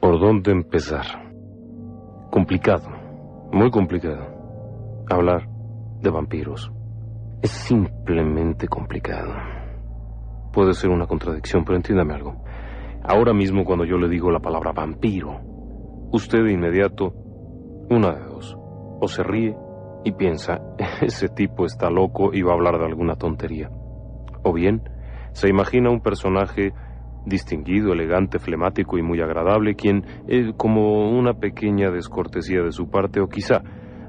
¿Por dónde empezar? Complicado, muy complicado. Hablar de vampiros es simplemente complicado. Puede ser una contradicción, pero entiéndame algo. Ahora mismo, cuando yo le digo la palabra vampiro, usted de inmediato, una de dos, o se ríe y piensa, ese tipo está loco y va a hablar de alguna tontería. O bien, se imagina un personaje distinguido, elegante, flemático y muy agradable, quien, como una pequeña descortesía de su parte, o quizá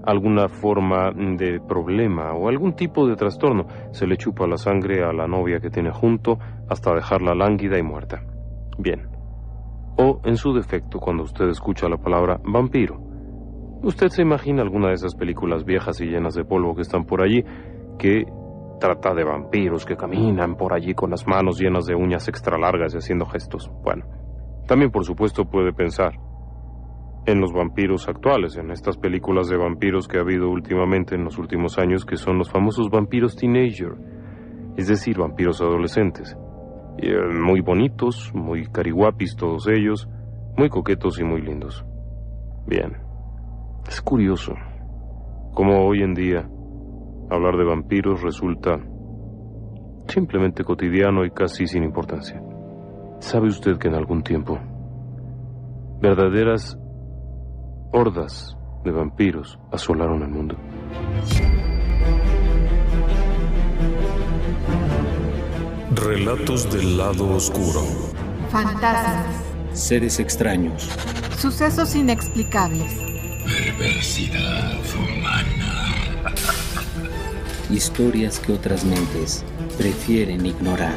alguna forma de problema o algún tipo de trastorno, se le chupa la sangre a la novia que tiene junto hasta dejarla lánguida y muerta. Bien. O, en su defecto, cuando usted escucha la palabra vampiro, usted se imagina alguna de esas películas viejas y llenas de polvo que están por allí, que trata de vampiros que caminan por allí con las manos llenas de uñas extra largas y haciendo gestos. Bueno, también por supuesto puede pensar en los vampiros actuales, en estas películas de vampiros que ha habido últimamente en los últimos años, que son los famosos vampiros teenager, es decir, vampiros adolescentes. Muy bonitos, muy cariguapis todos ellos, muy coquetos y muy lindos. Bien, es curioso cómo hoy en día hablar de vampiros resulta simplemente cotidiano y casi sin importancia. ¿Sabe usted que en algún tiempo verdaderas hordas de vampiros asolaron el mundo? Relatos del lado oscuro. Fantasmas. Seres extraños. Sucesos inexplicables. Perversidad humana. Historias que otras mentes prefieren ignorar.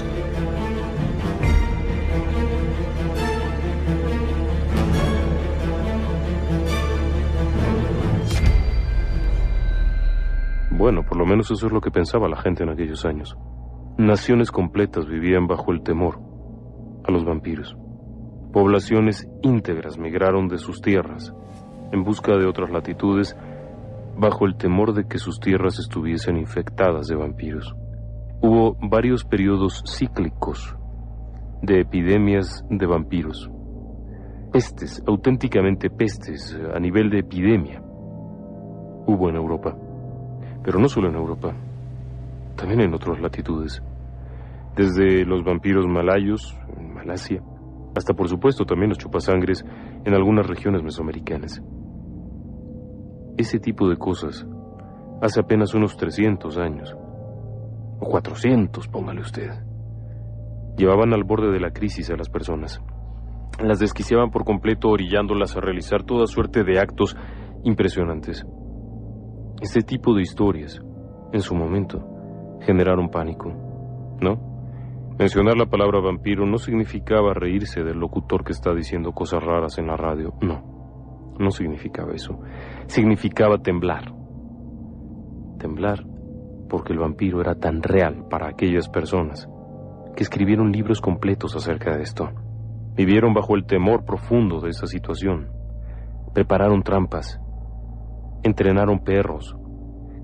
Bueno, por lo menos eso es lo que pensaba la gente en aquellos años. Naciones completas vivían bajo el temor a los vampiros. Poblaciones íntegras migraron de sus tierras en busca de otras latitudes bajo el temor de que sus tierras estuviesen infectadas de vampiros. Hubo varios periodos cíclicos de epidemias de vampiros. Pestes, auténticamente pestes, a nivel de epidemia, hubo en Europa. Pero no solo en Europa, también en otras latitudes. Desde los vampiros malayos, en Malasia, hasta por supuesto también los chupasangres en algunas regiones mesoamericanas. Ese tipo de cosas, hace apenas unos 300 años, o 400, póngale usted, llevaban al borde de la crisis a las personas. Las desquiciaban por completo, orillándolas a realizar toda suerte de actos impresionantes. Este tipo de historias, en su momento, generaron pánico, ¿no? Mencionar la palabra vampiro no significaba reírse del locutor que está diciendo cosas raras en la radio, no significaba eso. Significaba temblar. Temblar porque el vampiro era tan real para aquellas personas que escribieron libros completos acerca de esto. Vivieron bajo el temor profundo de esa situación. Prepararon trampas. Entrenaron perros,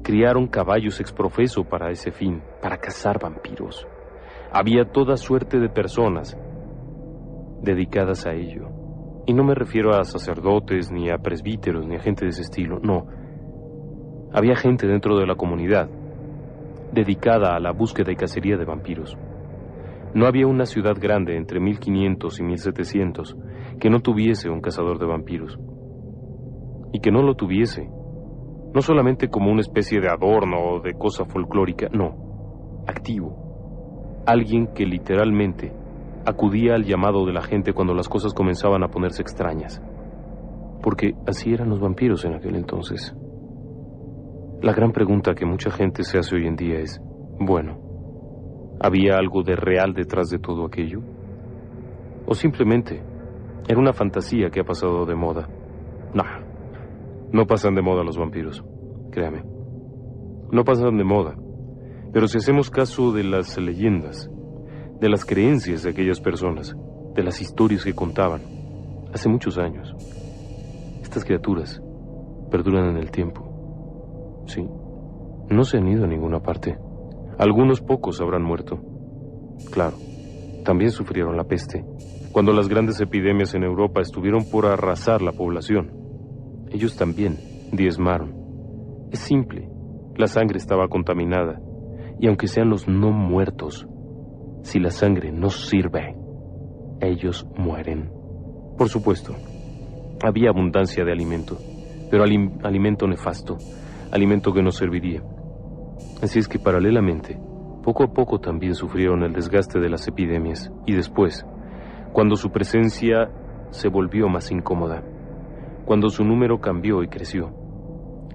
criaron caballos exprofeso para ese fin, para cazar vampiros. Había toda suerte de personas dedicadas a ello. Y no me refiero a sacerdotes, ni a presbíteros, ni a gente de ese estilo, no. Había gente dentro de la comunidad dedicada a la búsqueda y cacería de vampiros. No había una ciudad grande entre 1500 y 1700 que no tuviese un cazador de vampiros. Y que no lo tuviese no solamente como una especie de adorno o de cosa folclórica, no, activo. Alguien que literalmente acudía al llamado de la gente cuando las cosas comenzaban a ponerse extrañas. Porque así eran los vampiros en aquel entonces. La gran pregunta que mucha gente se hace hoy en día es, bueno, ¿había algo de real detrás de todo aquello? ¿O simplemente era una fantasía que ha pasado de moda? No pasan de moda los vampiros, créame. No pasan de moda. Pero si hacemos caso de las leyendas, de las creencias de aquellas personas, de las historias que contaban, hace muchos años, estas criaturas perduran en el tiempo. Sí, no se han ido a ninguna parte. Algunos pocos habrán muerto. Claro, también sufrieron la peste, Cuando las grandes epidemias en Europa estuvieron por arrasar la población, ellos también diezmaron. Es simple, la sangre estaba contaminada, y aunque sean los no muertos, si la sangre no sirve, ellos mueren. Por supuesto, había abundancia de alimento, pero alimento nefasto, alimento que no serviría. Así es que paralelamente, poco a poco también sufrieron el desgaste de las epidemias, y después, cuando su presencia se volvió más incómoda, cuando su número cambió y creció,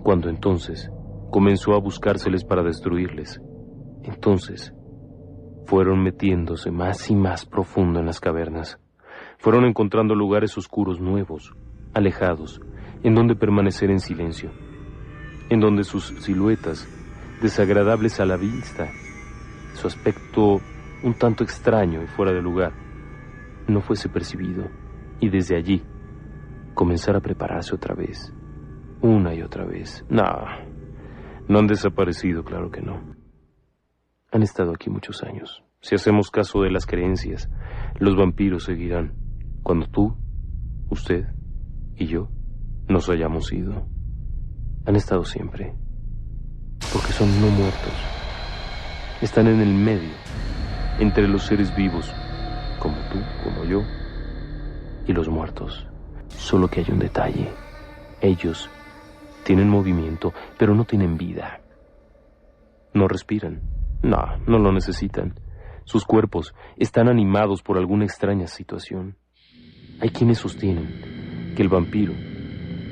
cuando entonces comenzó a buscárseles para destruirles, entonces fueron metiéndose más y más profundo en las cavernas, fueron encontrando lugares oscuros nuevos, alejados, en donde permanecer en silencio, en donde sus siluetas, desagradables a la vista, su aspecto un tanto extraño y fuera de lugar, no fuese percibido, y desde allí comenzar a prepararse otra vez, una y otra vez. No han desaparecido, claro que no. Han estado aquí muchos años. Si hacemos caso de las creencias, los vampiros seguirán cuando tú, usted y yo nos hayamos ido. Han estado siempre, porque son no muertos. Están en el medio, entre los seres vivos, como tú, como yo, y los muertos. Solo que hay un detalle. Ellos tienen movimiento, pero no tienen vida. No respiran. No lo necesitan. Sus cuerpos están animados por alguna extraña situación. Hay quienes sostienen que el vampiro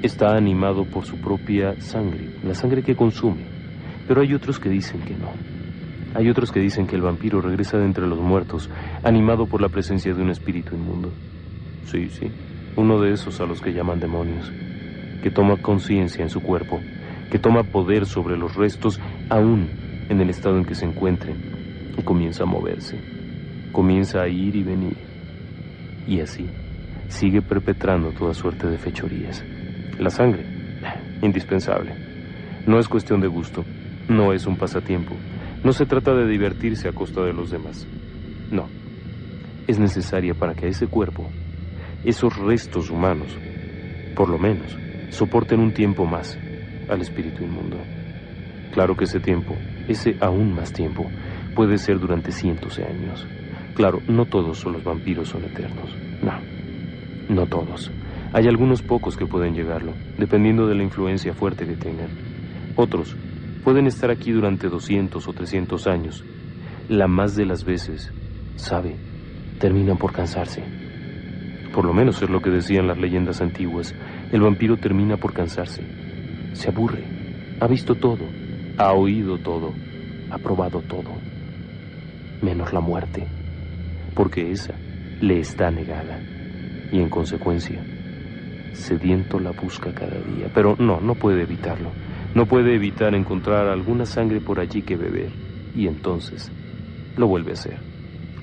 está animado por su propia sangre, la sangre que consume. Pero hay otros que dicen que no. Hay otros que dicen que el vampiro regresa de entre los muertos, animado por la presencia de un espíritu inmundo. Sí, uno de esos a los que llaman demonios, que toma conciencia en su cuerpo, que toma poder sobre los restos aún en el estado en que se encuentren, y comienza a moverse, comienza a ir y venir, y así sigue perpetrando toda suerte de fechorías. La sangre, indispensable. No es cuestión de gusto, no es un pasatiempo, no se trata de divertirse a costa de los demás. No, es necesaria para que ese cuerpo, esos restos humanos, por lo menos, soporten un tiempo más al espíritu inmundo. Claro que ese tiempo, ese aún más tiempo, puede ser durante cientos de años. Claro, no todos los vampiros son eternos. No todos. Hay algunos pocos que pueden llegarlo, dependiendo de la influencia fuerte que tengan. Otros pueden estar aquí durante 200 o 300 años. La más de las veces, terminan por cansarse. Por lo menos es lo que decían las leyendas antiguas. El vampiro termina por cansarse. Se aburre. Ha visto todo. Ha oído todo. Ha probado todo. Menos la muerte. Porque esa le está negada. Y en consecuencia, sediento la busca cada día. Pero no puede evitarlo. No puede evitar encontrar alguna sangre por allí que beber. Y entonces lo vuelve a hacer.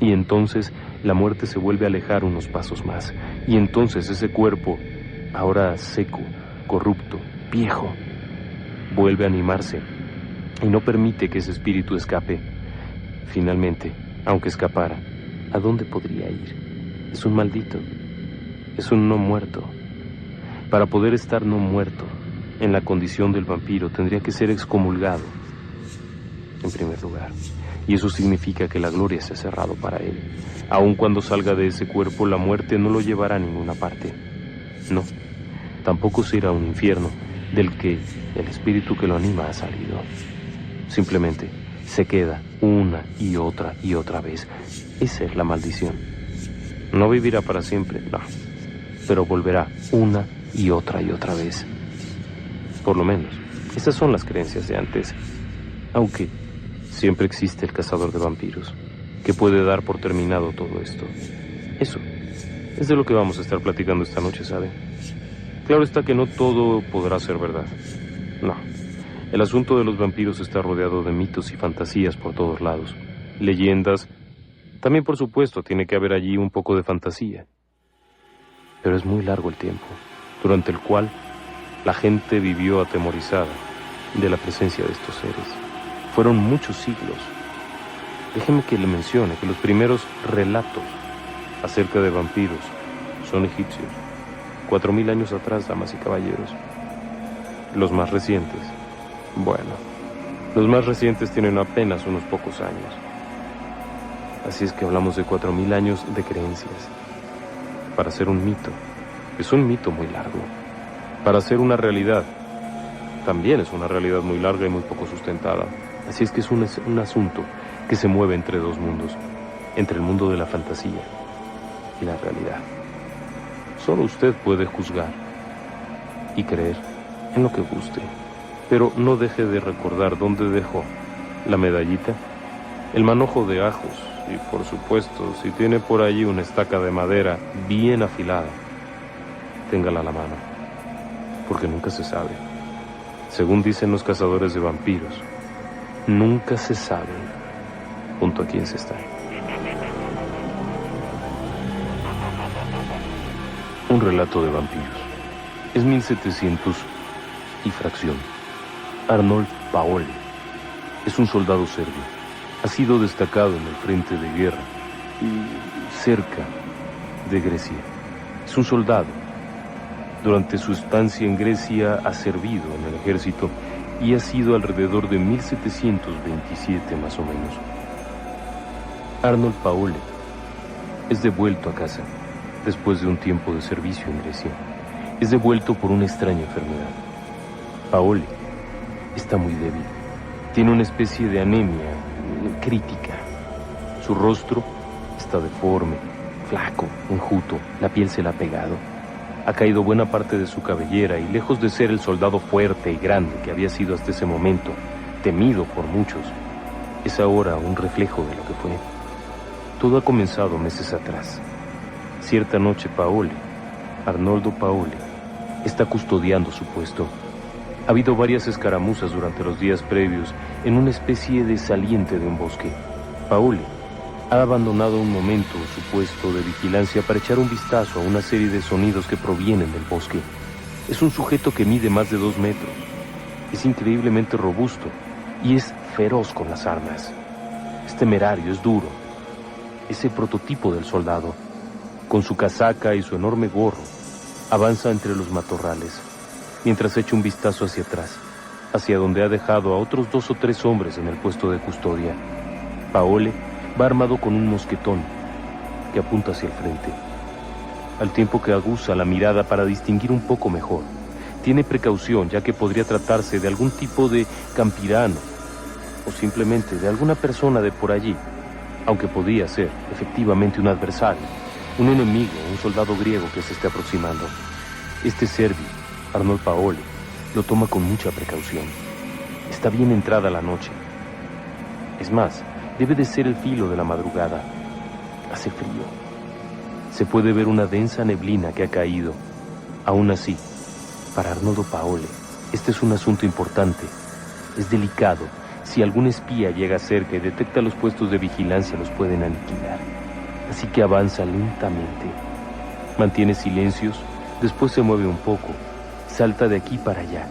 Y entonces la muerte se vuelve a alejar unos pasos más. Y entonces ese cuerpo, ahora seco, corrupto, viejo, vuelve a animarse y no permite que ese espíritu escape. Finalmente, aunque escapara, ¿a dónde podría ir? Es un maldito, es un no muerto. Para poder estar no muerto, en la condición del vampiro, tendría que ser excomulgado, en primer lugar. Y eso significa que la gloria se ha cerrado para él. Aun cuando salga de ese cuerpo, la muerte no lo llevará a ninguna parte. No, tampoco se irá a un infierno del que el espíritu que lo anima ha salido. Simplemente se queda una y otra vez. Esa es la maldición. No vivirá para siempre, no, pero volverá una y otra vez. Por lo menos, esas son las creencias de antes. Aunque siempre existe el cazador de vampiros, que puede dar por terminado todo esto. Eso es de lo que vamos a estar platicando esta noche, ¿sabe? Claro está que no todo podrá ser verdad. No. El asunto de los vampiros está rodeado de mitos y fantasías por todos lados. Leyendas. También, por supuesto, tiene que haber allí un poco de fantasía. Pero es muy largo el tiempo, durante el cual la gente vivió atemorizada de la presencia de estos seres. Fueron muchos siglos. Déjeme que le mencione que los primeros relatos acerca de vampiros son egipcios. 4000 años atrás, damas y caballeros. Los más recientes, bueno, los más recientes tienen apenas unos pocos años. Así es que hablamos de 4000 años de creencias. Para ser un mito, es un mito muy largo. Para ser una realidad, también es una realidad muy larga y muy poco sustentada. Así es que es un asunto que se mueve entre dos mundos, entre el mundo de la fantasía y la realidad. Solo usted puede juzgar y creer en lo que guste, pero no deje de recordar dónde dejó la medallita, el manojo de ajos y, por supuesto, si tiene por allí una estaca de madera bien afilada, téngala a la mano, porque nunca se sabe. Según dicen los cazadores de vampiros, nunca se sabe junto a quién se está. Un relato de vampiros. Es 1700 y fracción. Arnold Paoli es un soldado serbio. Ha sido destacado en el frente de guerra y cerca de Grecia. Es un soldado. Durante su estancia en Grecia ha servido en el ejército y ha sido alrededor de 1727 más o menos. Arnold Paoli es devuelto a casa después de un tiempo de servicio en Grecia. Es devuelto por una extraña enfermedad. Paoli está muy débil. Tiene una especie de anemia crítica. Su rostro está deforme, flaco, enjuto, la piel se le ha pegado. Ha caído buena parte de su cabellera y lejos de ser el soldado fuerte y grande que había sido hasta ese momento, temido por muchos, es ahora un reflejo de lo que fue. Todo ha comenzado meses atrás. Cierta noche Paoli, Arnoldo Paoli, está custodiando su puesto. Ha habido varias escaramuzas durante los días previos en una especie de saliente de un bosque. Paoli ha abandonado un momento su puesto de vigilancia para echar un vistazo a una serie de sonidos que provienen del bosque. Es un sujeto que mide más de 2 metros. Es increíblemente robusto y es feroz con las armas. Es temerario, es duro. Es el prototipo del soldado. Con su casaca y su enorme gorro, avanza entre los matorrales, mientras echa un vistazo hacia atrás, hacia donde ha dejado a otros 2 o 3 hombres en el puesto de custodia. Paoli va armado con un mosquetón que apunta hacia el frente, al tiempo que aguza la mirada para distinguir un poco mejor. Tiene precaución, ya que podría tratarse de algún tipo de campirano o simplemente de alguna persona de por allí, aunque podía ser efectivamente un adversario, un enemigo, un soldado griego que se esté aproximando. Este serbio, Arnold Paoli, lo toma con mucha precaución. Está bien entrada la noche. Es más, debe de ser el filo de la madrugada. Hace frío. Se puede ver una densa neblina que ha caído. Aún así, para Arnoldo Paoli, este es un asunto importante. Es delicado. Si algún espía llega cerca y detecta los puestos de vigilancia, los pueden aniquilar. Así que avanza lentamente. Mantiene silencios, después se mueve un poco. Salta de aquí para allá,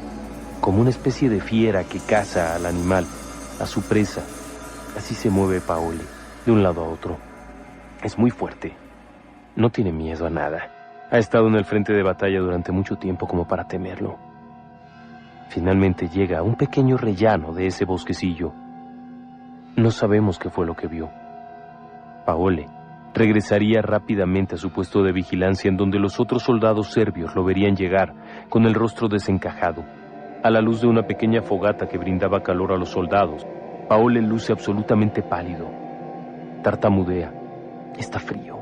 como una especie de fiera que caza al animal, a su presa. Así se mueve Paoli, de un lado a otro. Es muy fuerte. No tiene miedo a nada. Ha estado en el frente de batalla durante mucho tiempo como para temerlo. Finalmente llega a un pequeño rellano de ese bosquecillo. No sabemos qué fue lo que vio. Paoli regresaría rápidamente a su puesto de vigilancia, en donde los otros soldados serbios lo verían llegar con el rostro desencajado. A la luz de una pequeña fogata que brindaba calor a los soldados, Paoli luce absolutamente pálido. Tartamudea. Está frío.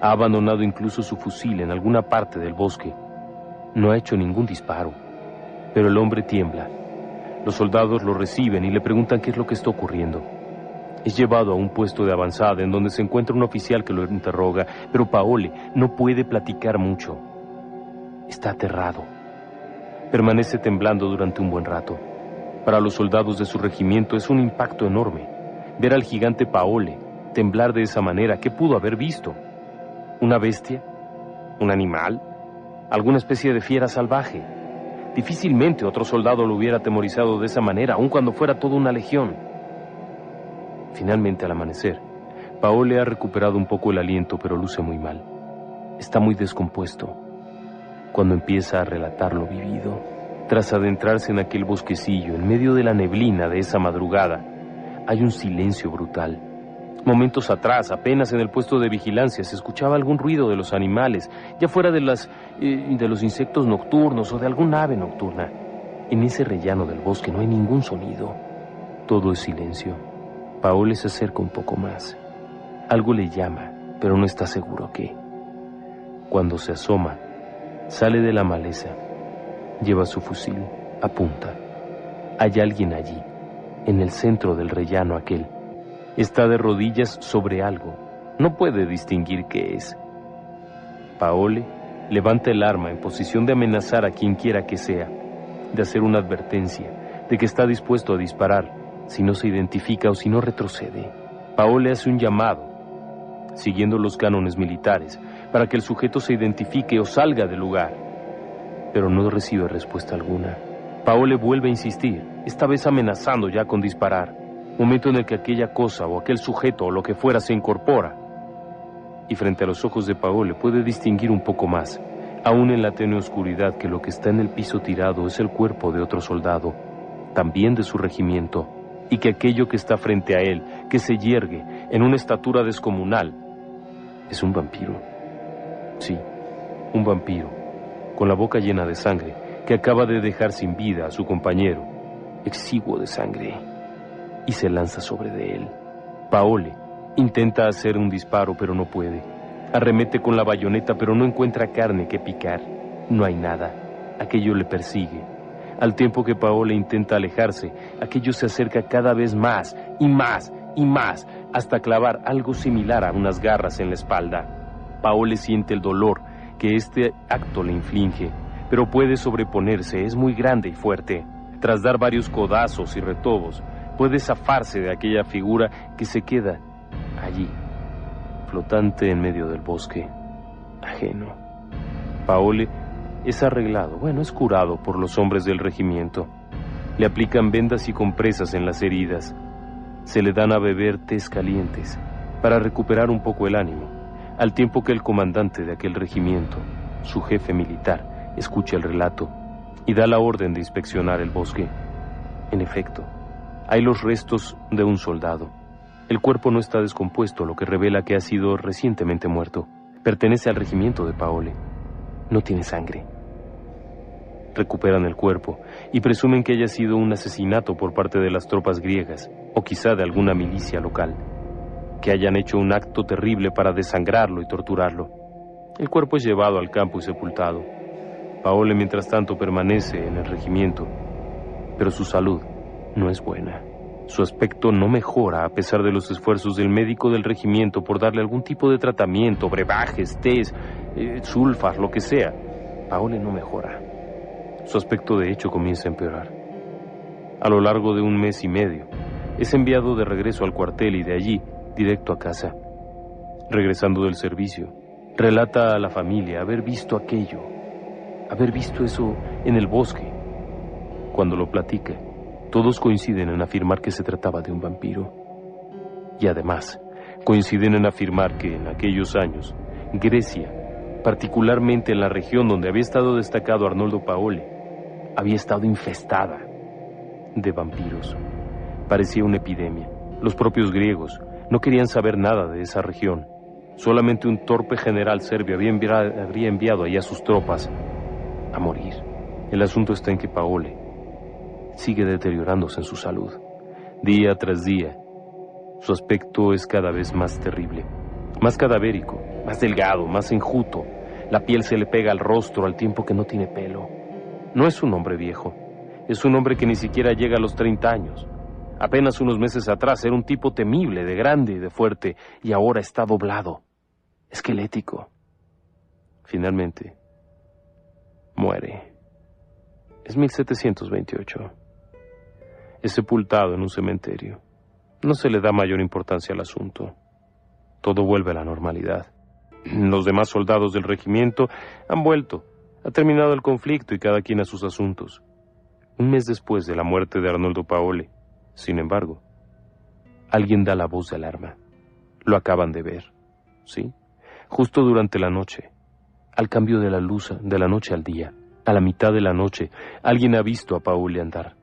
Ha abandonado incluso su fusil en alguna parte del bosque. No ha hecho ningún disparo, pero el hombre tiembla. Los soldados lo reciben y le preguntan qué es lo que está ocurriendo. Es llevado a un puesto de avanzada en donde se encuentra un oficial que lo interroga, pero Paoli no puede platicar mucho. Está aterrado. Permanece temblando durante un buen rato. Para los soldados de su regimiento es un impacto enorme. Ver al gigante Paoli temblar de esa manera, ¿qué pudo haber visto? ¿Una bestia? ¿Un animal? ¿Alguna especie de fiera salvaje? Difícilmente otro soldado lo hubiera atemorizado de esa manera, aun cuando fuera toda una legión. Finalmente, al amanecer, Paole ha recuperado un poco el aliento, pero luce muy mal. Está muy descompuesto. Cuando empieza a relatar lo vivido, tras adentrarse en aquel bosquecillo, en medio de la neblina de esa madrugada, hay un silencio brutal. Momentos atrás, apenas en el puesto de vigilancia, se escuchaba algún ruido de los animales, ya fuera de los insectos nocturnos o de alguna ave nocturna. En ese rellano del bosque no hay ningún sonido. Todo es silencio. Paole se acerca un poco más. Algo le llama, pero no está seguro qué. Cuando se asoma, sale de la maleza. Lleva su fusil, apunta. Hay alguien allí, en el centro del rellano aquel. Está de rodillas sobre algo. No puede distinguir qué es. Paole levanta el arma en posición de amenazar a quien quiera que sea, de hacer una advertencia, de que está dispuesto a disparar, si no se identifica o si no retrocede. Paole hace un llamado, siguiendo los cánones militares, para que el sujeto se identifique o salga del lugar, pero no recibe respuesta alguna. Paole vuelve a insistir, esta vez amenazando ya con disparar, momento en el que aquella cosa o aquel sujeto o lo que fuera se incorpora, y frente a los ojos de Paole puede distinguir un poco más, aún en la tenue oscuridad, que lo que está en el piso tirado es el cuerpo de otro soldado, también de su regimiento, y que aquello que está frente a él, que se yergue en una estatura descomunal, es un vampiro. Sí, un vampiro, con la boca llena de sangre, que acaba de dejar sin vida a su compañero, exiguo de sangre, y se lanza sobre de él. Paole intenta hacer un disparo, pero no puede. Arremete con la bayoneta, pero no encuentra carne que picar. No hay nada. Aquello le persigue. Al tiempo que Paole intenta alejarse, aquello se acerca cada vez más y más y más, hasta clavar algo similar a unas garras en la espalda. Paole siente el dolor que este acto le inflige, pero puede sobreponerse, es muy grande y fuerte. Tras dar varios codazos y retobos, puede zafarse de aquella figura que se queda allí, flotante en medio del bosque, ajeno. Paole es arreglado, es curado por los hombres del regimiento. Le aplican vendas y compresas en las heridas. Se le dan a beber tés calientes para recuperar un poco el ánimo, al tiempo que el comandante de aquel regimiento, su jefe militar, escucha el relato y da la orden de inspeccionar el bosque. En efecto, hay los restos de un soldado. El cuerpo no está descompuesto, lo que revela que ha sido recientemente muerto. Pertenece al regimiento de Paole. No tiene sangre. Recuperan el cuerpo y presumen que haya sido un asesinato por parte de las tropas griegas, o quizá de alguna milicia local, que hayan hecho un acto terrible para desangrarlo y torturarlo. El cuerpo es llevado al campo y sepultado. Paole, mientras tanto, permanece en el regimiento, pero su salud no es buena. Su aspecto no mejora a pesar de los esfuerzos del médico del regimiento por darle algún tipo de tratamiento, brebajes, tés, sulfas, lo que sea. Paole no mejora. Su aspecto de hecho comienza a empeorar. A lo largo de 1 mes y medio, es enviado de regreso al cuartel y de allí directo a casa. Regresando del servicio, relata a la familia haber visto aquello, haber visto eso en el bosque. Cuando lo platica, todos coinciden en afirmar que se trataba de un vampiro. Y además, coinciden en afirmar que en aquellos años, Grecia, particularmente en la región donde había estado destacado Arnoldo Paole, había estado infestada de vampiros. Parecía una epidemia. Los propios griegos no querían saber nada de esa región. Solamente un torpe general serbio habría enviado allá sus tropas a morir. El asunto está en que Paole sigue deteriorándose en su salud. Día tras día, su aspecto es cada vez más terrible, más cadavérico, más delgado, más enjuto. La piel se le pega al rostro al tiempo que no tiene pelo. No es un hombre viejo, es un hombre que ni siquiera llega a los 30 años. Apenas unos meses atrás era un tipo temible, de grande y de fuerte, y ahora está doblado, esquelético. Finalmente, muere. Es 1728. Es sepultado en un cementerio. No se le da mayor importancia al asunto. Todo vuelve a la normalidad. Los demás soldados del regimiento han vuelto. Ha terminado el conflicto y cada quien a sus asuntos. 1 mes después de la muerte de Arnoldo Paole, sin embargo, alguien da la voz de alarma. Lo acaban de ver, ¿sí? Justo durante la noche, al cambio de la luz de la noche al día, a la mitad de la noche, alguien ha visto a Paole andar.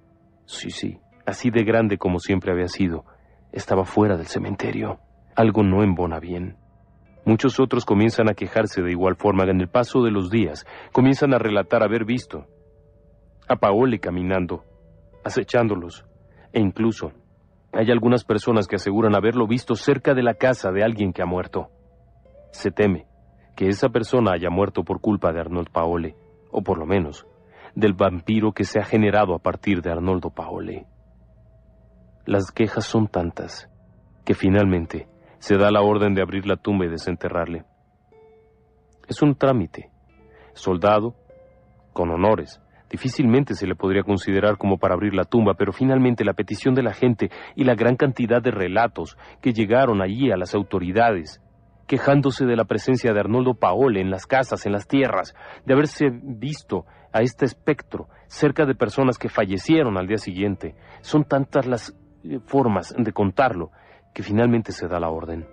Sí, así de grande como siempre había sido. Estaba fuera del cementerio. Algo no embona bien. Muchos otros comienzan a quejarse de igual forma. En el paso de los días, comienzan a relatar haber visto a Paole caminando, acechándolos, e incluso hay algunas personas que aseguran haberlo visto cerca de la casa de alguien que ha muerto. Se teme que esa persona haya muerto por culpa de Arnold Paole, o por lo menos del vampiro que se ha generado a partir de Arnoldo Paole. Las quejas son tantas que finalmente se da la orden de abrir la tumba y desenterrarle. Es un trámite. Soldado, con honores. Difícilmente se le podría considerar como para abrir la tumba, pero finalmente la petición de la gente y la gran cantidad de relatos que llegaron allí a las autoridades, quejándose de la presencia de Arnoldo Paole en las casas, en las tierras, de haberse visto a este espectro cerca de personas que fallecieron al día siguiente. Son tantas las formas de contarlo que finalmente se da la orden.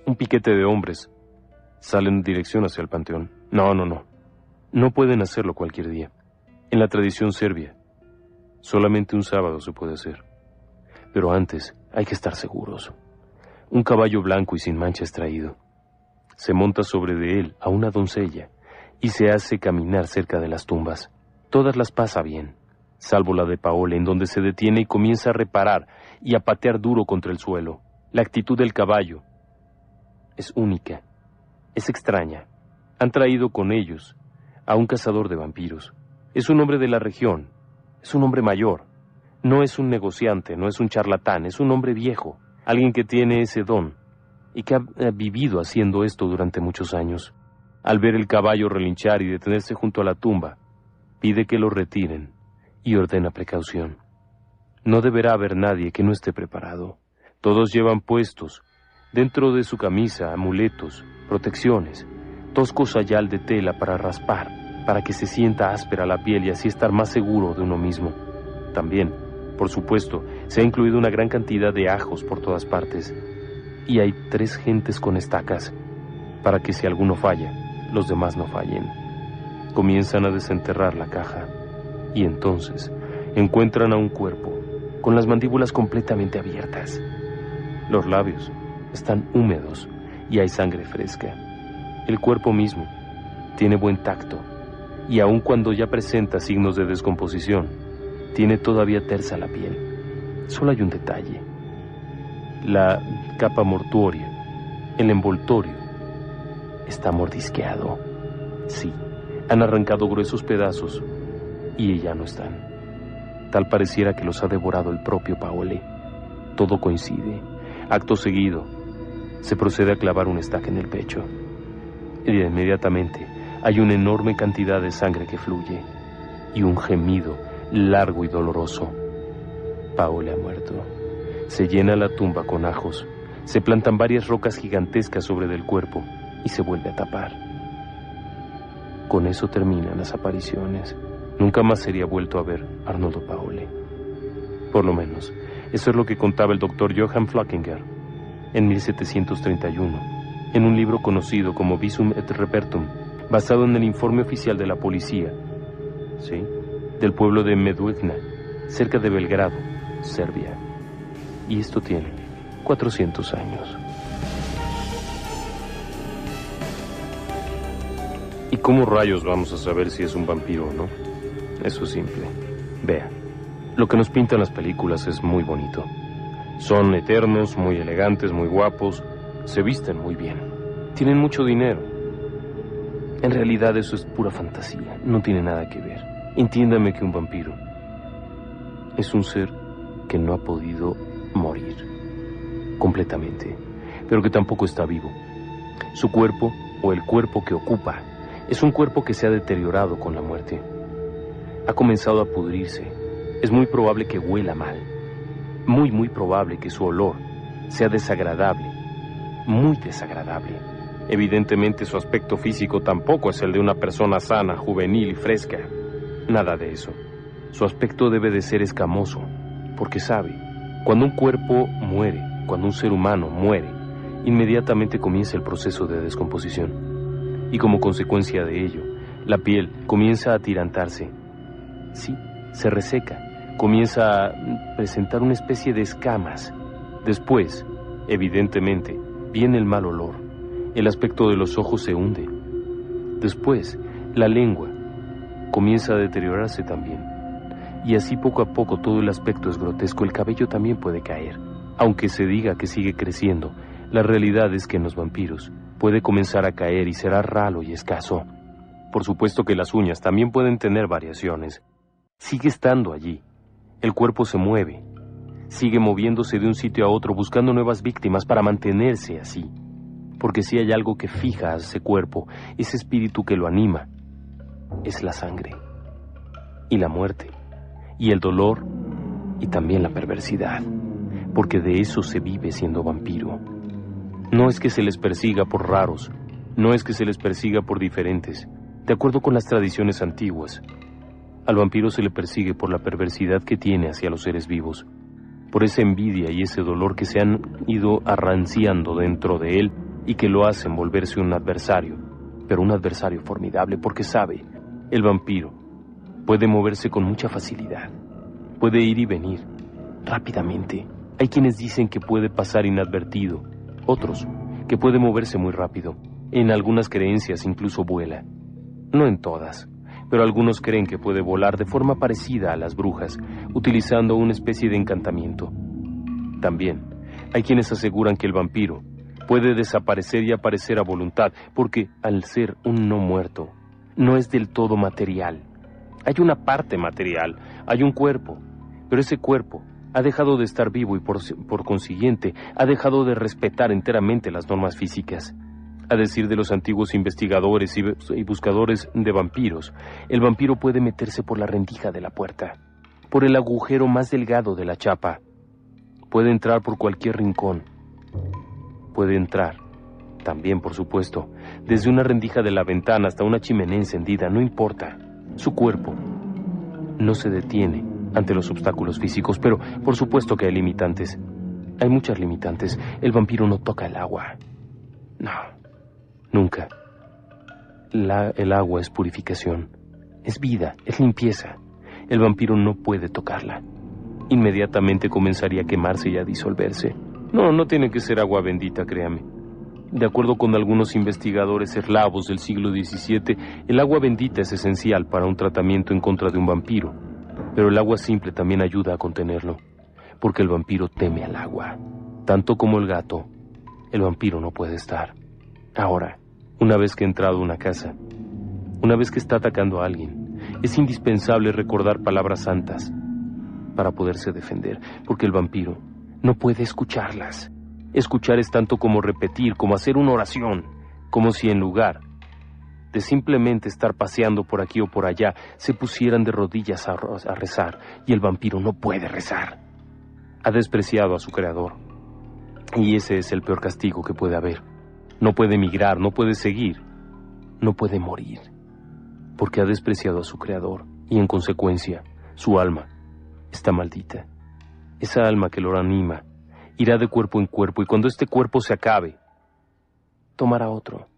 Un piquete de hombres salen en dirección hacia el panteón. No pueden hacerlo cualquier día. En la tradición serbia, solamente un sábado se puede hacer. Pero antes hay que estar seguros. Un caballo blanco y sin mancha es traído. Se monta sobre de él a una doncella y se hace caminar cerca de las tumbas. Todas las pasa bien, salvo la de Paole, en donde se detiene y comienza a reparar y a patear duro contra el suelo. La actitud del caballo es única, es extraña. Han traído con ellos a un cazador de vampiros. Es un hombre de la región, es un hombre mayor. No es un negociante, no es un charlatán, es un hombre viejo. Alguien que tiene ese don y que ha vivido haciendo esto durante muchos años. Al ver el caballo relinchar y detenerse junto a la tumba, pide que lo retiren y ordena precaución. No deberá haber nadie que no esté preparado. Todos llevan puestos, dentro de su camisa, amuletos, protecciones, tosco sayal de tela para raspar, para que se sienta áspera la piel y así estar más seguro de uno mismo. También, por supuesto, se ha incluido una gran cantidad de ajos por todas partes. Y hay 3 gentes con estacas, para que si alguno falla, los demás no fallen. Comienzan a desenterrar la caja, y entonces encuentran a un cuerpo, con las mandíbulas completamente abiertas. Los labios están húmedos y hay sangre fresca. El cuerpo mismo tiene buen tacto, y aun cuando ya presenta signos de descomposición, tiene todavía tersa la piel. Solo hay un detalle. La capa mortuoria, el envoltorio, está mordisqueado. Sí, han arrancado gruesos pedazos y ya no están. Tal pareciera que los ha devorado el propio Paole. Todo coincide. Acto seguido, se procede a clavar una estaca en el pecho. Y inmediatamente hay una enorme cantidad de sangre que fluye y un gemido largo y doloroso. Paole ha muerto. Se llena la tumba con ajos, se plantan varias rocas gigantescas sobre del cuerpo y se vuelve a tapar. Con eso terminan las apariciones. Nunca más sería vuelto a ver Arnoldo Paole. Por lo menos, eso es lo que contaba el doctor Johann Flockinger en 1731, en un libro conocido como Visum et Repertum, basado en el informe oficial de la policía, ¿sí?, del pueblo de Medujna, cerca de Belgrado, Serbia. Y esto tiene 400 años. ¿Y cómo rayos vamos a saber si es un vampiro o no? Eso es simple. Vea, lo que nos pintan las películas es muy bonito. Son eternos, muy elegantes, muy guapos, se visten muy bien, tienen mucho dinero. En realidad eso es pura fantasía, no tiene nada que ver. Entiéndame que un vampiro es un ser que no ha podido morir completamente, pero que tampoco está vivo. Su cuerpo, o el cuerpo que ocupa, es un cuerpo que se ha deteriorado con la muerte. Ha comenzado a pudrirse. Es muy probable que huela mal. Muy probable que su olor sea desagradable. Muy desagradable. Evidentemente su aspecto físico tampoco es el de una persona sana, juvenil y fresca. Nada de eso. Su aspecto debe de ser escamoso, porque sabe, cuando un cuerpo muere, cuando un ser humano muere, inmediatamente comienza el proceso de descomposición. Y como consecuencia de ello, la piel comienza a atirantarse. Sí, se reseca, comienza a presentar una especie de escamas. Después, evidentemente, viene el mal olor. El aspecto de los ojos se hunde. Después, la lengua comienza a deteriorarse también. Y así poco a poco todo el aspecto es grotesco. El cabello también puede caer. Aunque se diga que sigue creciendo, la realidad es que en los vampiros puede comenzar a caer y será ralo y escaso. Por supuesto que las uñas también pueden tener variaciones. Sigue estando allí. El cuerpo se mueve. Sigue moviéndose de un sitio a otro buscando nuevas víctimas para mantenerse así. Porque si hay algo que fija a ese cuerpo, ese espíritu que lo anima, es la sangre, y la muerte, y el dolor, y también la perversidad. Porque de eso se vive siendo vampiro. No es que se les persiga por raros, no es que se les persiga por diferentes. De acuerdo con las tradiciones antiguas, al vampiro se le persigue por la perversidad que tiene hacia los seres vivos, por esa envidia y ese dolor que se han ido arranciando dentro de él y que lo hacen volverse un adversario, pero un adversario formidable porque sabe, el vampiro puede moverse con mucha facilidad, puede ir y venir rápidamente. Hay quienes dicen que puede pasar inadvertido, otros que puede moverse muy rápido. En algunas creencias incluso vuela. No en todas, pero algunos creen que puede volar de forma parecida a las brujas, utilizando una especie de encantamiento. También hay quienes aseguran que el vampiro puede desaparecer y aparecer a voluntad, porque al ser un no muerto, no es del todo material. Hay una parte material, hay un cuerpo, pero ese cuerpo ha dejado de estar vivo y por consiguiente ha dejado de respetar enteramente las normas físicas. A decir de los antiguos investigadores y buscadores de vampiros, el vampiro puede meterse por la rendija de la puerta, por el agujero más delgado de la chapa. Puede entrar por cualquier rincón. Puede entrar, también por supuesto, desde una rendija de la ventana hasta una chimenea encendida, no importa. Su cuerpo no se detiene ante los obstáculos físicos, pero por supuesto que hay limitantes. Hay muchas limitantes. El vampiro no toca el agua. No, nunca. El agua es purificación, es vida, es limpieza. El vampiro no puede tocarla. Inmediatamente comenzaría a quemarse y a disolverse. No tiene que ser agua bendita, créame. De acuerdo con algunos investigadores eslavos del siglo XVII, el agua bendita es esencial para un tratamiento en contra de un vampiro. Pero el agua simple también ayuda a contenerlo, porque el vampiro teme al agua. Tanto como el gato, el vampiro no puede estar. Ahora, una vez que ha entrado a una casa, una vez que está atacando a alguien, es indispensable recordar palabras santas para poderse defender, porque el vampiro no puede escucharlas. Escuchar es tanto como repetir, como hacer una oración, como si en lugar de simplemente estar paseando por aquí o por allá, se pusieran de rodillas a rezar, y el vampiro no puede rezar. Ha despreciado a su creador, y ese es el peor castigo que puede haber. No puede emigrar, no puede seguir, no puede morir, porque ha despreciado a su creador, y en consecuencia, su alma está maldita. Esa alma que lo anima irá de cuerpo en cuerpo, y cuando este cuerpo se acabe, tomará otro.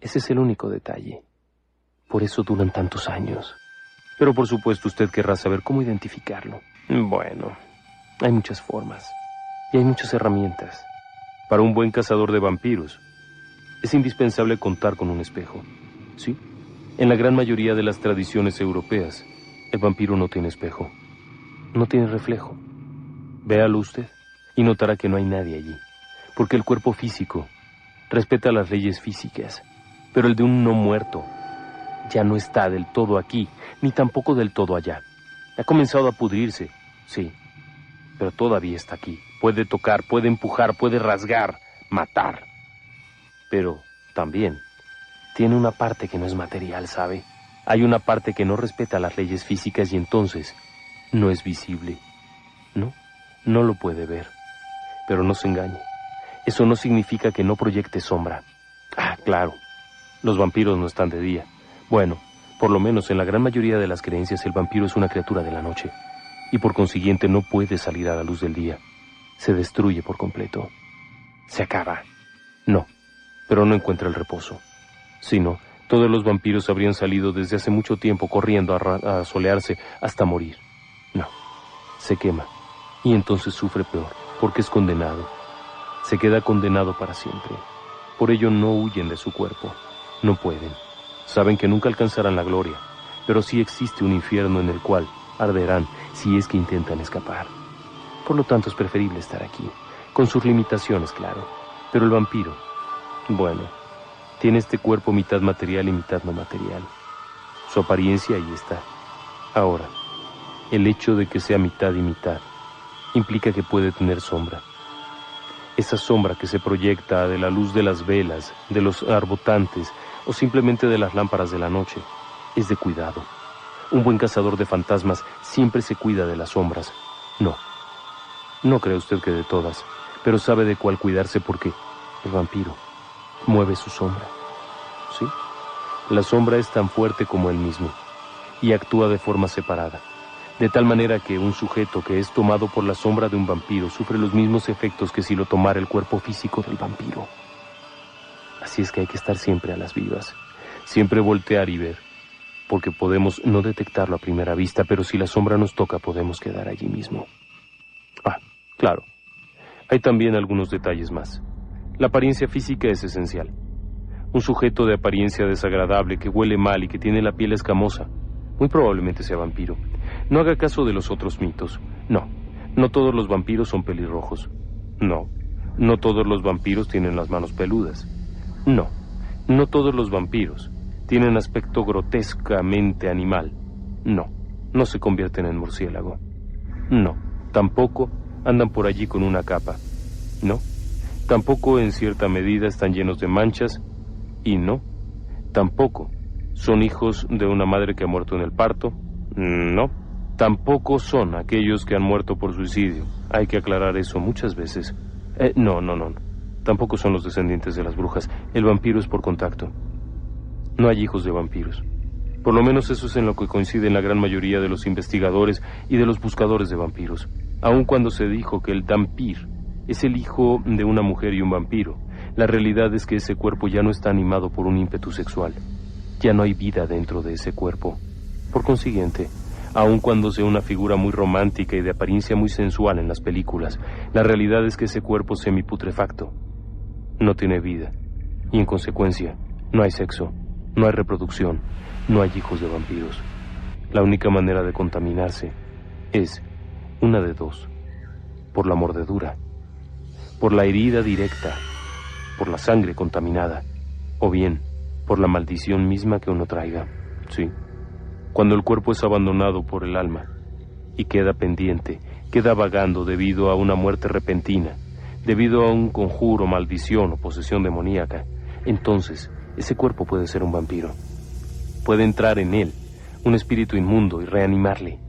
Ese es el único detalle. Por eso duran tantos años. Pero por supuesto usted querrá saber cómo identificarlo. Bueno, hay muchas formas y hay muchas herramientas. Para un buen cazador de vampiros, es indispensable contar con un espejo. Sí, en la gran mayoría de las tradiciones europeas, el vampiro no tiene espejo. No tiene reflejo. Véalo usted y notará que no hay nadie allí, porque el cuerpo físico respeta las leyes físicas. Pero el de un no muerto ya no está del todo aquí, ni tampoco del todo allá. Ha comenzado a pudrirse, sí, pero todavía está aquí. Puede tocar, puede empujar, puede rasgar, matar. Pero también tiene una parte que no es material, ¿sabe? Hay una parte que no respeta las leyes físicas y entonces no es visible. No lo puede ver. Pero no se engañe. Eso no significa que no proyecte sombra. Ah, claro. Los vampiros no están de día. Bueno, por lo menos en la gran mayoría de las creencias el vampiro es una criatura de la noche y por consiguiente no puede salir a la luz del día. Se destruye por completo. Se acaba. No, pero no encuentra el reposo. Si no, todos los vampiros habrían salido desde hace mucho tiempo corriendo a solearse hasta morir. No, se quema. Y entonces sufre peor, porque es condenado. Se queda condenado para siempre. Por ello no huyen de su cuerpo. No pueden. Saben que nunca alcanzarán la gloria, pero sí existe un infierno en el cual arderán si es que intentan escapar. Por lo tanto es preferible estar aquí, con sus limitaciones, claro. Pero el vampiro, bueno, tiene este cuerpo mitad material y mitad no material. Su apariencia ahí está. Ahora, el hecho de que sea mitad y mitad implica que puede tener sombra. Esa sombra que se proyecta de la luz de las velas, de los arbotantes o simplemente de las lámparas de la noche, es de cuidado. Un buen cazador de fantasmas siempre se cuida de las sombras. No cree usted que de todas, pero sabe de cuál cuidarse porque el vampiro mueve su sombra. ¿Sí? La sombra es tan fuerte como él mismo y actúa de forma separada. De tal manera que un sujeto que es tomado por la sombra de un vampiro sufre los mismos efectos que si lo tomara el cuerpo físico del vampiro. Así es que hay que estar siempre a las vivas, siempre voltear y ver, porque podemos no detectarlo a primera vista, pero si la sombra nos toca podemos quedar allí mismo. Claro, hay también algunos detalles más. La apariencia física es esencial. Un sujeto de apariencia desagradable, que huele mal y que tiene la piel escamosa, muy probablemente sea vampiro. No haga caso de los otros mitos. No todos los vampiros son pelirrojos. No todos los vampiros tienen las manos peludas. No todos los vampiros tienen aspecto grotescamente animal. No se convierten en murciélago. Tampoco andan por allí con una capa. Tampoco en cierta medida están llenos de manchas. Y tampoco son hijos de una madre que ha muerto en el parto. Tampoco son aquellos que han muerto por suicidio. Hay que aclarar eso muchas veces. No. Tampoco son los descendientes de las brujas. El vampiro es por contacto. No hay hijos de vampiros. Por lo menos eso es en lo que coinciden la gran mayoría de los investigadores y de los buscadores de vampiros. Aun cuando se dijo que el dampir es el hijo de una mujer y un vampiro, la realidad es que ese cuerpo ya no está animado por un ímpetu sexual. Ya no hay vida dentro de ese cuerpo. Por consiguiente, aun cuando sea una figura muy romántica y de apariencia muy sensual en las películas, la realidad es que ese cuerpo semiputrefacto no tiene vida. Y en consecuencia, no hay sexo, no hay reproducción, no hay hijos de vampiros. La única manera de contaminarse es una de dos: por la mordedura, por la herida directa, por la sangre contaminada, o bien por la maldición misma que uno traiga. Sí, cuando el cuerpo es abandonado por el alma y queda pendiente, queda vagando debido a una muerte repentina, debido a un conjuro, maldición o posesión demoníaca, entonces ese cuerpo puede ser un vampiro. Puede entrar en él un espíritu inmundo y reanimarle.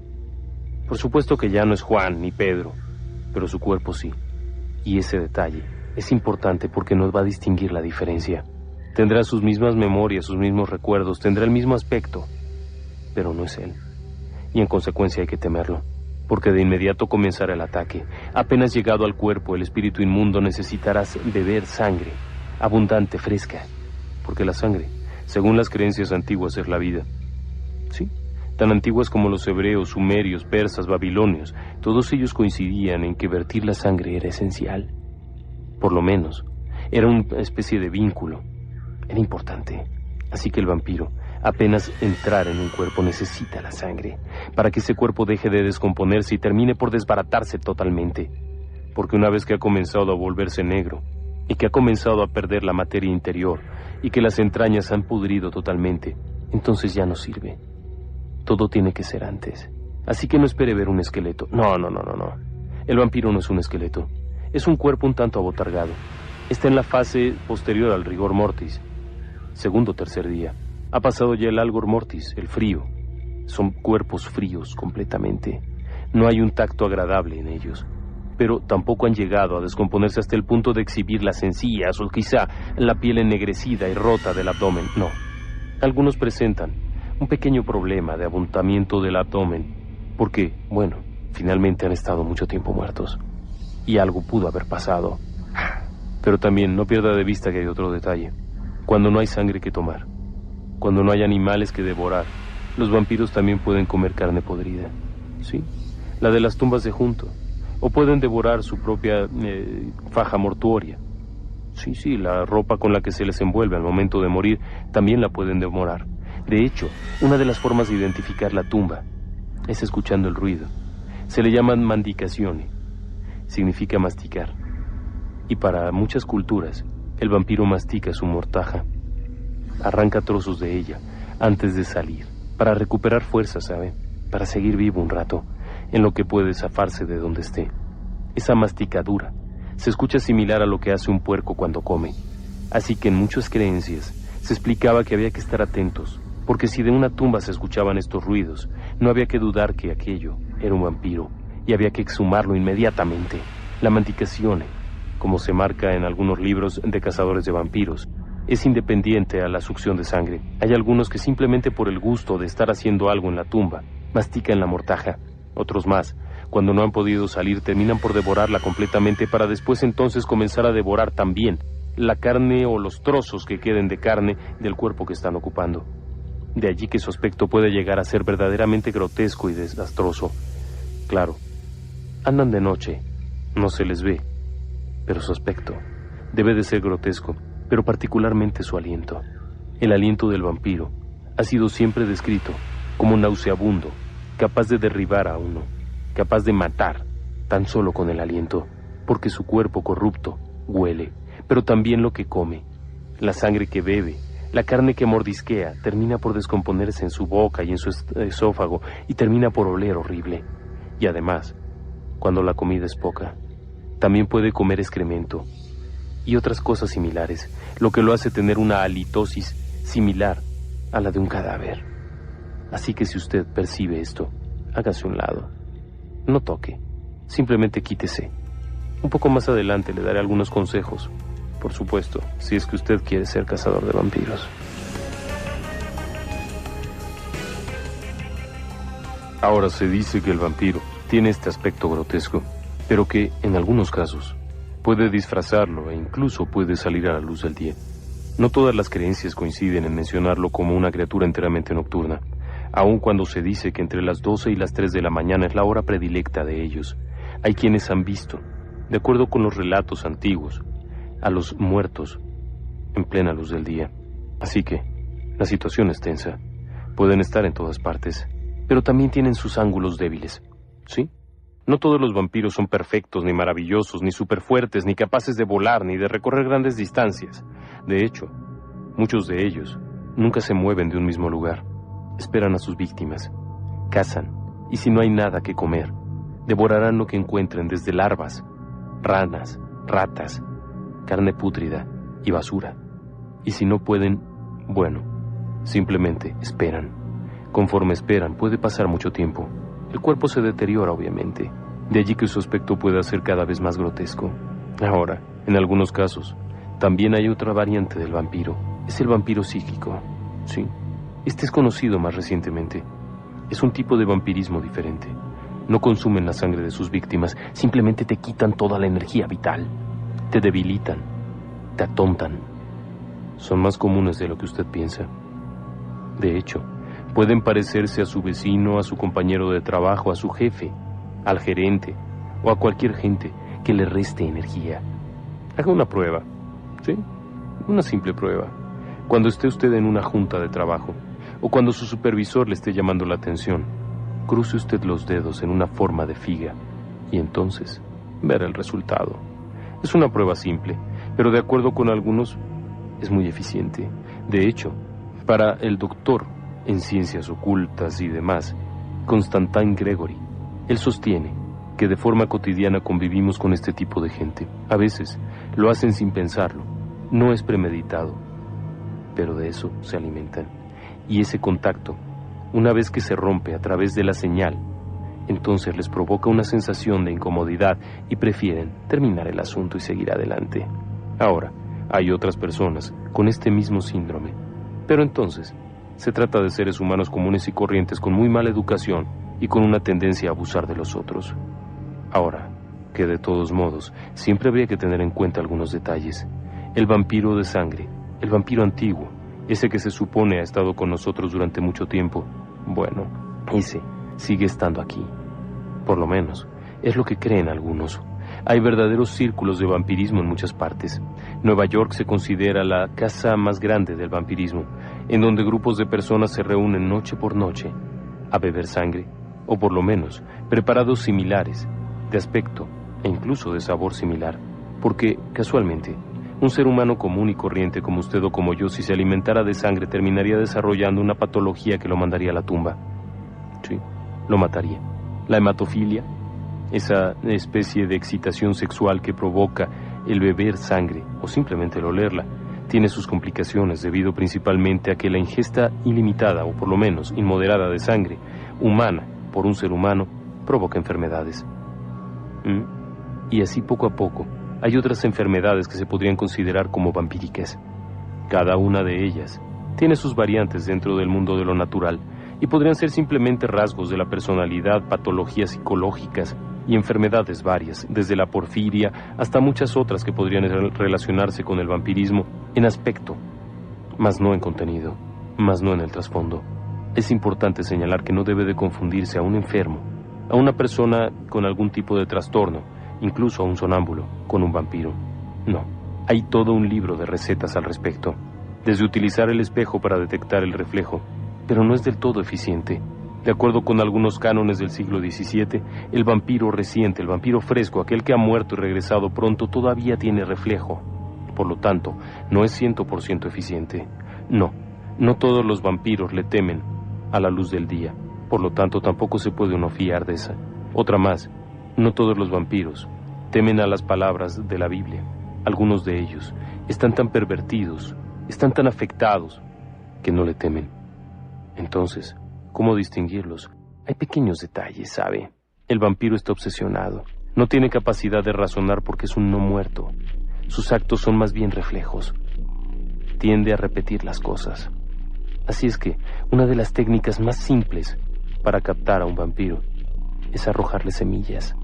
Por supuesto que ya no es Juan ni Pedro, pero su cuerpo sí. Y ese detalle es importante porque nos va a distinguir la diferencia. Tendrá sus mismas memorias, sus mismos recuerdos, tendrá el mismo aspecto, pero no es él. Y en consecuencia hay que temerlo, porque de inmediato comenzará el ataque. Apenas llegado al cuerpo, el espíritu inmundo necesitará beber sangre, abundante, fresca, porque la sangre, según las creencias antiguas, es la vida. Sí, tan antiguas como los hebreos, sumerios, persas, babilonios, todos ellos coincidían en que vertir la sangre era esencial. Por lo menos, era una especie de vínculo. Era importante. Así que el vampiro, apenas entrar en un cuerpo, necesita la sangre para que ese cuerpo deje de descomponerse y termine por desbaratarse totalmente. Porque una vez que ha comenzado a volverse negro y que ha comenzado a perder la materia interior y que las entrañas han pudrido totalmente, entonces ya no sirve. Todo tiene que ser antes. Así que no espere ver un esqueleto. No. El vampiro no es un esqueleto. Es un cuerpo un tanto abotargado. Está en la fase posterior al rigor mortis. Segundo o tercer día. Ha pasado ya el algor mortis, el frío. Son cuerpos fríos completamente. No hay un tacto agradable en ellos. Pero tampoco han llegado a descomponerse hasta el punto de exhibir las encías o quizá la piel ennegrecida y rota del abdomen. No. Algunos presentan un pequeño problema de abultamiento del abdomen, porque, finalmente han estado mucho tiempo muertos. Y algo pudo haber pasado. Pero también no pierda de vista que hay otro detalle. Cuando no hay sangre que tomar, cuando no hay animales que devorar, los vampiros también pueden comer carne podrida. Sí, la de las tumbas de junto. O pueden devorar su propia faja mortuoria. Sí, la ropa con la que se les envuelve al momento de morir también la pueden devorar. De hecho, una de las formas de identificar la tumba es escuchando el ruido. Se le llaman mandicazione. Significa masticar. Y para muchas culturas, el vampiro mastica su mortaja. Arranca trozos de ella antes de salir, para recuperar fuerza, ¿sabe? Para seguir vivo un rato, en lo que puede zafarse de donde esté. Esa masticadura se escucha similar a lo que hace un puerco cuando come. Así que en muchas creencias se explicaba que había que estar atentos, porque si de una tumba se escuchaban estos ruidos, no había que dudar que aquello era un vampiro, y había que exhumarlo inmediatamente. La mandicazione, como se marca en algunos libros de cazadores de vampiros, es independiente a la succión de sangre. Hay algunos que simplemente por el gusto de estar haciendo algo en la tumba, mastican la mortaja. Otros más, cuando no han podido salir, terminan por devorarla completamente para después entonces comenzar a devorar también la carne o los trozos que queden de carne del cuerpo que están ocupando. De allí que su aspecto puede llegar a ser verdaderamente grotesco y desastroso. Claro, andan de noche, no se les ve, pero su aspecto debe de ser grotesco, pero particularmente su aliento. El aliento del vampiro ha sido siempre descrito como nauseabundo, capaz de derribar a uno, capaz de matar tan solo con el aliento, porque su cuerpo corrupto huele, pero también lo que come, la sangre que bebe, la carne que mordisquea, termina por descomponerse en su boca y en su esófago y termina por oler horrible. Y además, cuando la comida es poca, también puede comer excremento y otras cosas similares, lo que lo hace tener una halitosis similar a la de un cadáver. Así que si usted percibe esto, hágase a un lado. No toque, simplemente quítese. Un poco más adelante le daré algunos consejos, por supuesto, si es que usted quiere ser cazador de vampiros. Ahora se dice que el vampiro tiene este aspecto grotesco, pero que, en algunos casos, puede disfrazarlo e incluso puede salir a la luz del día. No todas las creencias coinciden en mencionarlo como una criatura enteramente nocturna, aun cuando se dice que entre las 12 y las 3 de la mañana es la hora predilecta de ellos. Hay quienes han visto, de acuerdo con los relatos antiguos, a los muertos en plena luz del día. Así que la situación es tensa. Pueden estar en todas partes, pero también tienen sus ángulos débiles, ¿sí? No todos los vampiros son perfectos, ni maravillosos, ni superfuertes, ni capaces de volar, ni de recorrer grandes distancias. De hecho, muchos de ellos nunca se mueven de un mismo lugar. Esperan a sus víctimas, cazan, y si no hay nada que comer, devorarán lo que encuentren, desde larvas, ranas, ratas, carne pútrida y basura. Y si no pueden, bueno, simplemente esperan. Conforme esperan, puede pasar mucho tiempo. El cuerpo se deteriora, obviamente. De allí que su aspecto pueda ser cada vez más grotesco. Ahora, en algunos casos, también hay otra variante del vampiro. Es el vampiro psíquico. Sí, este es conocido más recientemente. Es un tipo de vampirismo diferente. No consumen la sangre de sus víctimas, simplemente te quitan toda la energía vital. Te debilitan, te atontan. Son más comunes de lo que usted piensa. De hecho, pueden parecerse a su vecino, a su compañero de trabajo, a su jefe, al gerente o a cualquier gente que le reste energía. Haga una prueba, ¿sí? Una simple prueba. Cuando esté usted en una junta de trabajo o cuando su supervisor le esté llamando la atención, cruce usted los dedos en una forma de figa y entonces verá el resultado. Es una prueba simple, pero de acuerdo con algunos es muy eficiente. De hecho, para el doctor en ciencias ocultas y demás, Constantin Gregory, él sostiene que de forma cotidiana convivimos con este tipo de gente. A veces lo hacen sin pensarlo, no es premeditado, pero de eso se alimentan. Y ese contacto, una vez que se rompe a través de la señal, entonces les provoca una sensación de incomodidad y prefieren terminar el asunto y seguir adelante. Ahora, hay otras personas con este mismo síndrome, pero entonces se trata de seres humanos comunes y corrientes con muy mala educación y con una tendencia a abusar de los otros. Ahora, que de todos modos siempre habría que tener en cuenta algunos detalles. El vampiro de sangre, el vampiro antiguo, ese que se supone ha estado con nosotros durante mucho tiempo, bueno, ese sigue estando aquí. Por lo menos, es lo que creen algunos. Hay verdaderos círculos de vampirismo en muchas partes. Nueva York se considera la casa más grande del vampirismo, en donde grupos de personas se reúnen noche por noche a beber sangre, o por lo menos preparados similares, de aspecto e incluso de sabor similar, porque, casualmente, un ser humano común y corriente como usted o como yo, si se alimentara de sangre, terminaría desarrollando una patología que lo mandaría a la tumba. Sí, lo mataría. La hematofilia, esa especie de excitación sexual que provoca el beber sangre o simplemente el olerla, tiene sus complicaciones debido principalmente a que la ingesta ilimitada o por lo menos inmoderada de sangre humana por un ser humano provoca enfermedades. Y así poco a poco hay otras enfermedades que se podrían considerar como vampíricas. Cada una de ellas tiene sus variantes dentro del mundo de lo natural y podrían ser simplemente rasgos de la personalidad, patologías psicológicas y enfermedades varias, desde la porfiria hasta muchas otras que podrían relacionarse con el vampirismo en aspecto, mas no en contenido, mas no en el trasfondo. Es importante señalar que no debe de confundirse a un enfermo, a una persona con algún tipo de trastorno, incluso a un sonámbulo, con un vampiro. No, hay todo un libro de recetas al respecto, desde utilizar el espejo para detectar el reflejo, pero no es del todo eficiente. De acuerdo con algunos cánones del siglo XVII, el vampiro reciente, el vampiro fresco, aquel que ha muerto y regresado pronto, todavía tiene reflejo. Por lo tanto, no es 100% eficiente. No todos los vampiros le temen a la luz del día. Por lo tanto, tampoco se puede uno fiar de esa. Otra más, no todos los vampiros temen a las palabras de la Biblia. Algunos de ellos están tan pervertidos, están tan afectados, que no le temen. Entonces, ¿cómo distinguirlos? Hay pequeños detalles, ¿sabe? El vampiro está obsesionado. No tiene capacidad de razonar porque es un no muerto. Sus actos son más bien reflejos. Tiende a repetir las cosas. Así es que una de las técnicas más simples para captar a un vampiro es arrojarle semillas.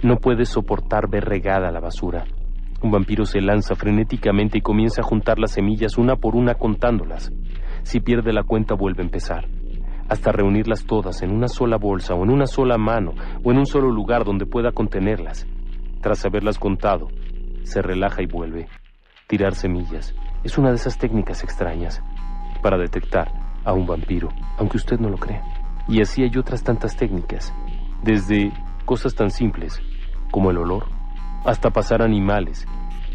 No puede soportar ver regada la basura. Un vampiro se lanza frenéticamente y comienza a juntar las semillas una por una contándolas. Si pierde la cuenta vuelve a empezar, hasta reunirlas todas en una sola bolsa o en una sola mano o en un solo lugar donde pueda contenerlas. Tras haberlas contado, se relaja y vuelve. Tirar semillas es una de esas técnicas extrañas para detectar a un vampiro, aunque usted no lo crea. Y así hay otras tantas técnicas, desde cosas tan simples como el olor, hasta pasar animales.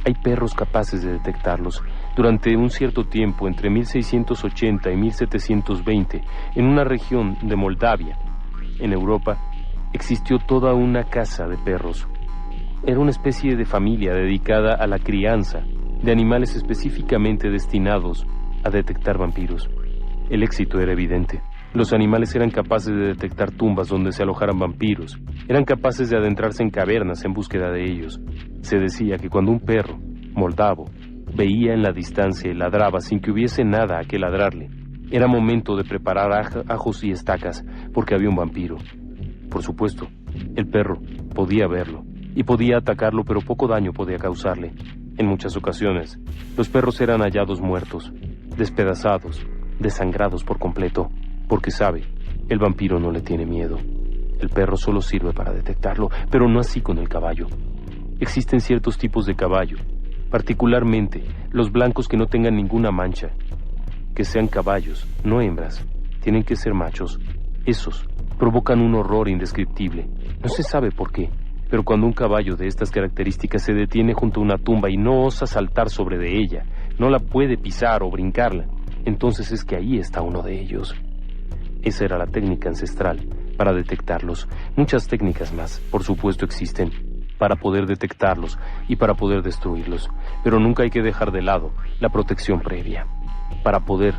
Hay perros capaces de detectarlos. Durante un cierto tiempo, entre 1680 y 1720, en una región de Moldavia, en Europa, existió toda una casa de perros. Era una especie de familia dedicada a la crianza de animales específicamente destinados a detectar vampiros. El éxito era evidente. Los animales eran capaces de detectar tumbas donde se alojaran vampiros. Eran capaces de adentrarse en cavernas en búsqueda de ellos. Se decía que cuando un perro moldavo veía en la distancia y ladraba sin que hubiese nada a que ladrarle, era momento de preparar ajos y estacas porque había un vampiro. Por supuesto, el perro podía verlo y podía atacarlo, pero poco daño podía causarle. En muchas ocasiones, los perros eran hallados muertos, despedazados, desangrados por completo, porque sabe, el vampiro no le tiene miedo. El perro solo sirve para detectarlo, pero no así con el caballo. Existen ciertos tipos de caballo, particularmente los blancos que no tengan ninguna mancha, que sean caballos, no hembras, tienen que ser machos. Esos provocan un horror indescriptible. No se sabe por qué, pero cuando un caballo de estas características se detiene junto a una tumba y no osa saltar sobre de ella, no la puede pisar o brincarla, entonces es que ahí está uno de ellos. Esa era la técnica ancestral para detectarlos. Muchas técnicas más, por supuesto, existen para poder detectarlos y para poder destruirlos, pero nunca hay que dejar de lado la protección previa. Para poder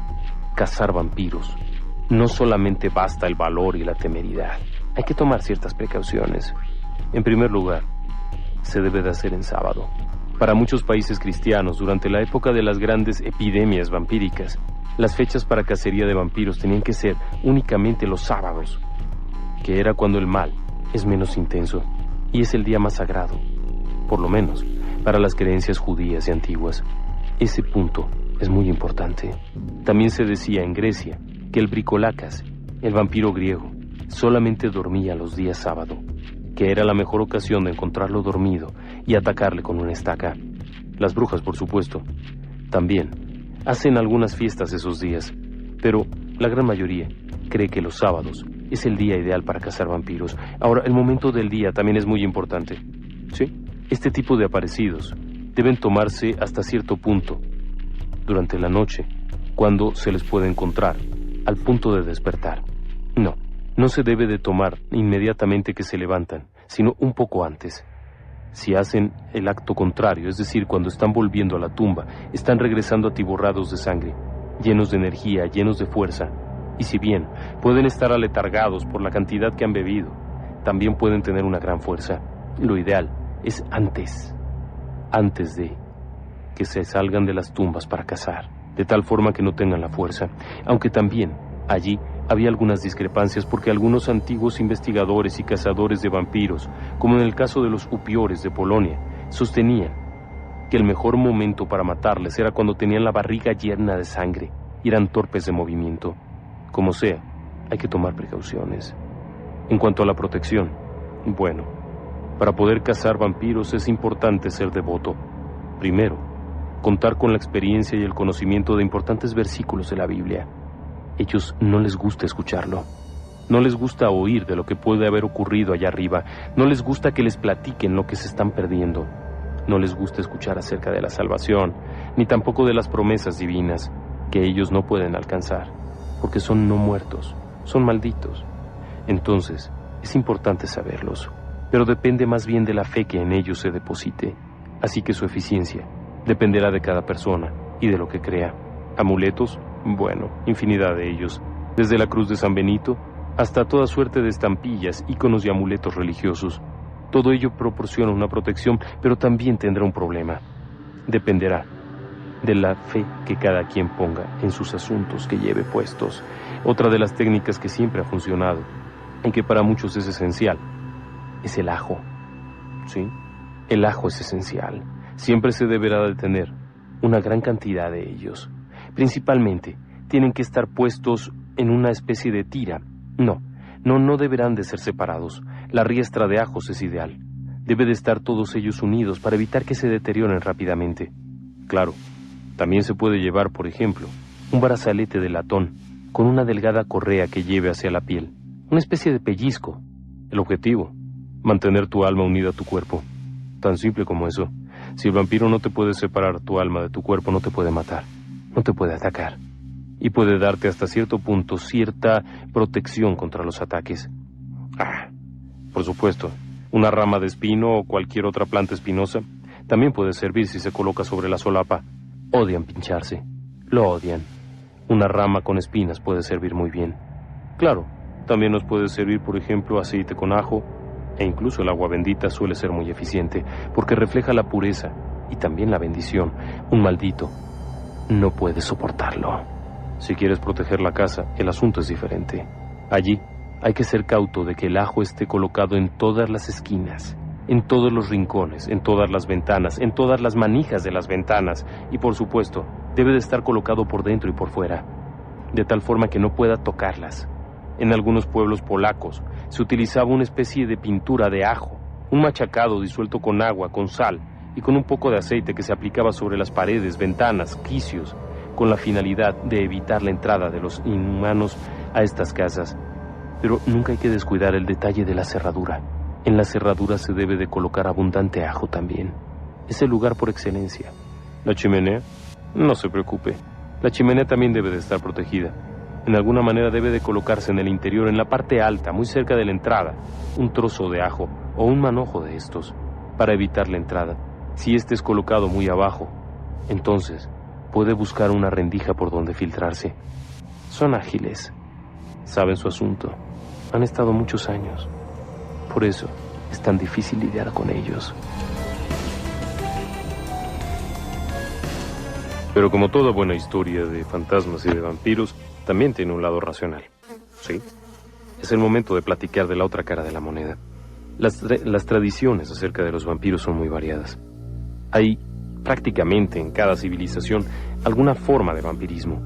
cazar vampiros, no solamente basta el valor y la temeridad, hay que tomar ciertas precauciones. En primer lugar, se debe de hacer en sábado. Para muchos países cristianos, durante la época de las grandes epidemias vampíricas, las fechas para cacería de vampiros tenían que ser únicamente los sábados, que era cuando el mal es menos intenso. y es el día más sagrado, por lo menos para las creencias judías y antiguas. Ese punto es muy importante. También se decía en Grecia que el bricolacas, el vampiro griego, solamente dormía los días sábado, que era la mejor ocasión de encontrarlo dormido y atacarle con una estaca. Las brujas, por supuesto, también hacen algunas fiestas esos días, pero la gran mayoría cree que los sábados es el día ideal para cazar vampiros. Ahora, el momento del día también es muy importante. Sí, este tipo de aparecidos deben tomarse hasta cierto punto durante la noche, cuando se les puede encontrar, al punto de despertar. No se debe de tomar inmediatamente que se levantan, sino un poco antes. Si hacen el acto contrario, es decir, cuando están volviendo a la tumba, están regresando atiborrados de sangre, llenos de energía, llenos de fuerza, y si bien pueden estar aletargados por la cantidad que han bebido, también pueden tener una gran fuerza. Lo ideal es antes de que se salgan de las tumbas para cazar, de tal forma que no tengan la fuerza, aunque también allí había algunas discrepancias porque algunos antiguos investigadores y cazadores de vampiros, como en el caso de los upiores de Polonia, sostenían que el mejor momento para matarles era cuando tenían la barriga llena de sangre y eran torpes de movimiento. Como sea, hay que tomar precauciones. En cuanto a la protección, bueno, para poder cazar vampiros es importante ser devoto. Primero, contar con la experiencia y el conocimiento de importantes versículos de la Biblia. Ellos no les gusta escucharlo. No les gusta oír de lo que puede haber ocurrido allá arriba. No les gusta que les platiquen lo que se están perdiendo. No les gusta escuchar acerca de la salvación, ni tampoco de las promesas divinas que ellos no pueden alcanzar, porque son no muertos, son malditos. Entonces, es importante saberlos, pero depende más bien de la fe que en ellos se deposite. Así que su eficiencia dependerá de cada persona y de lo que crea. Amuletos, bueno, infinidad de ellos, desde la cruz de San Benito hasta toda suerte de estampillas, íconos y amuletos religiosos. Todo ello proporciona una protección, pero también tendrá un problema. Dependerá de la fe que cada quien ponga en sus asuntos que lleve puestos. Otra de las técnicas que siempre ha funcionado, y que para muchos es esencial, es el ajo. ¿Sí? El ajo es esencial. Siempre se deberá de tener una gran cantidad de ellos. Principalmente, tienen que estar puestos en una especie de tira. No deberán de ser separados. La riestra de ajos es ideal. Debe de estar todos ellos unidos para evitar que se deterioren rápidamente. Claro, también se puede llevar, por ejemplo, un brazalete de latón con una delgada correa que lleve hacia la piel. Una especie de pellizco. El objetivo, mantener tu alma unida a tu cuerpo. Tan simple como eso. Si el vampiro no te puede separar tu alma de tu cuerpo, no te puede matar. No te puede atacar. Y puede darte hasta cierto punto cierta protección contra los ataques. Por supuesto, una rama de espino o cualquier otra planta espinosa también puede servir si se coloca sobre la solapa. Odian pincharse. Lo odian. Una rama con espinas puede servir muy bien. Claro, también nos puede servir, por ejemplo, aceite con ajo, e incluso el agua bendita suele ser muy eficiente, porque refleja la pureza y también la bendición. Un maldito no puede soportarlo. Si quieres proteger la casa, el asunto es diferente. Allí hay que ser cauto de que el ajo esté colocado en todas las esquinas, en todos los rincones, en todas las ventanas, en todas las manijas de las ventanas, y por supuesto, debe de estar colocado por dentro y por fuera, de tal forma que no pueda tocarlas. En algunos pueblos polacos se utilizaba una especie de pintura de ajo, un machacado disuelto con agua, con sal y con un poco de aceite que se aplicaba sobre las paredes, ventanas, quicios, con la finalidad de evitar la entrada de los inhumanos a estas casas. Pero nunca hay que descuidar el detalle de la cerradura. En la cerradura se debe de colocar abundante ajo también. Es el lugar por excelencia. ¿La chimenea? No se preocupe. La chimenea también debe de estar protegida. En alguna manera debe de colocarse en el interior, en la parte alta, muy cerca de la entrada, un trozo de ajo o un manojo de estos, para evitar la entrada. Si este es colocado muy abajo, entonces puede buscar una rendija por donde filtrarse. Son ágiles, saben su asunto, han estado muchos años. Por eso es tan difícil lidiar con ellos. Pero como toda buena historia de fantasmas y de vampiros, también tiene un lado racional. Sí, es el momento de platicar de la otra cara de la moneda. Las tradiciones acerca de los vampiros son muy variadas. Hay prácticamente en cada civilización alguna forma de vampirismo.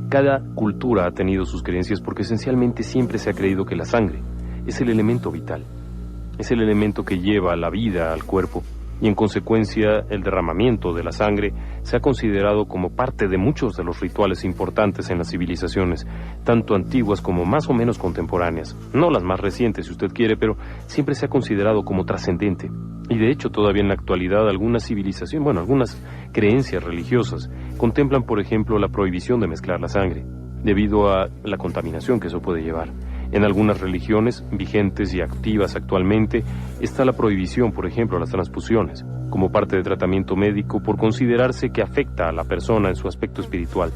Cada cultura ha tenido sus creencias porque esencialmente siempre se ha creído que la sangre es el elemento vital. Es el elemento que lleva la vida al cuerpo y en consecuencia el derramamiento de la sangre se ha considerado como parte de muchos de los rituales importantes en las civilizaciones, tanto antiguas como más o menos contemporáneas. No las más recientes, si usted quiere, pero siempre se ha considerado como trascendente. Y de hecho todavía en la actualidad algunas creencias religiosas contemplan, por ejemplo, la prohibición de mezclar la sangre, debido a la contaminación que eso puede llevar. En algunas religiones vigentes y activas actualmente está la prohibición, por ejemplo, a las transfusiones, como parte de tratamiento médico por considerarse que afecta a la persona en su aspecto espiritual.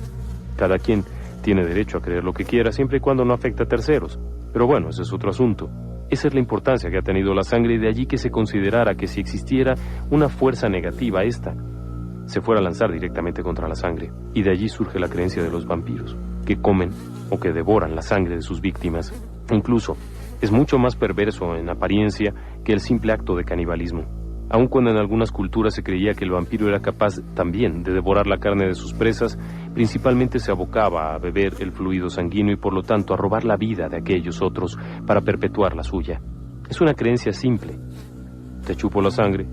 Cada quien tiene derecho a creer lo que quiera siempre y cuando no afecte a terceros. Pero bueno, ese es otro asunto. Esa es la importancia que ha tenido la sangre y de allí que se considerara que si existiera una fuerza negativa, esta se fuera a lanzar directamente contra la sangre. Y de allí surge la creencia de los vampiros, que comen o que devoran la sangre de sus víctimas. Incluso, es mucho más perverso en apariencia que el simple acto de canibalismo. Aun cuando en algunas culturas se creía que el vampiro era capaz también de devorar la carne de sus presas, principalmente se abocaba a beber el fluido sanguíneo y por lo tanto a robar la vida de aquellos otros para perpetuar la suya. Es una creencia simple. Te chupo la sangre,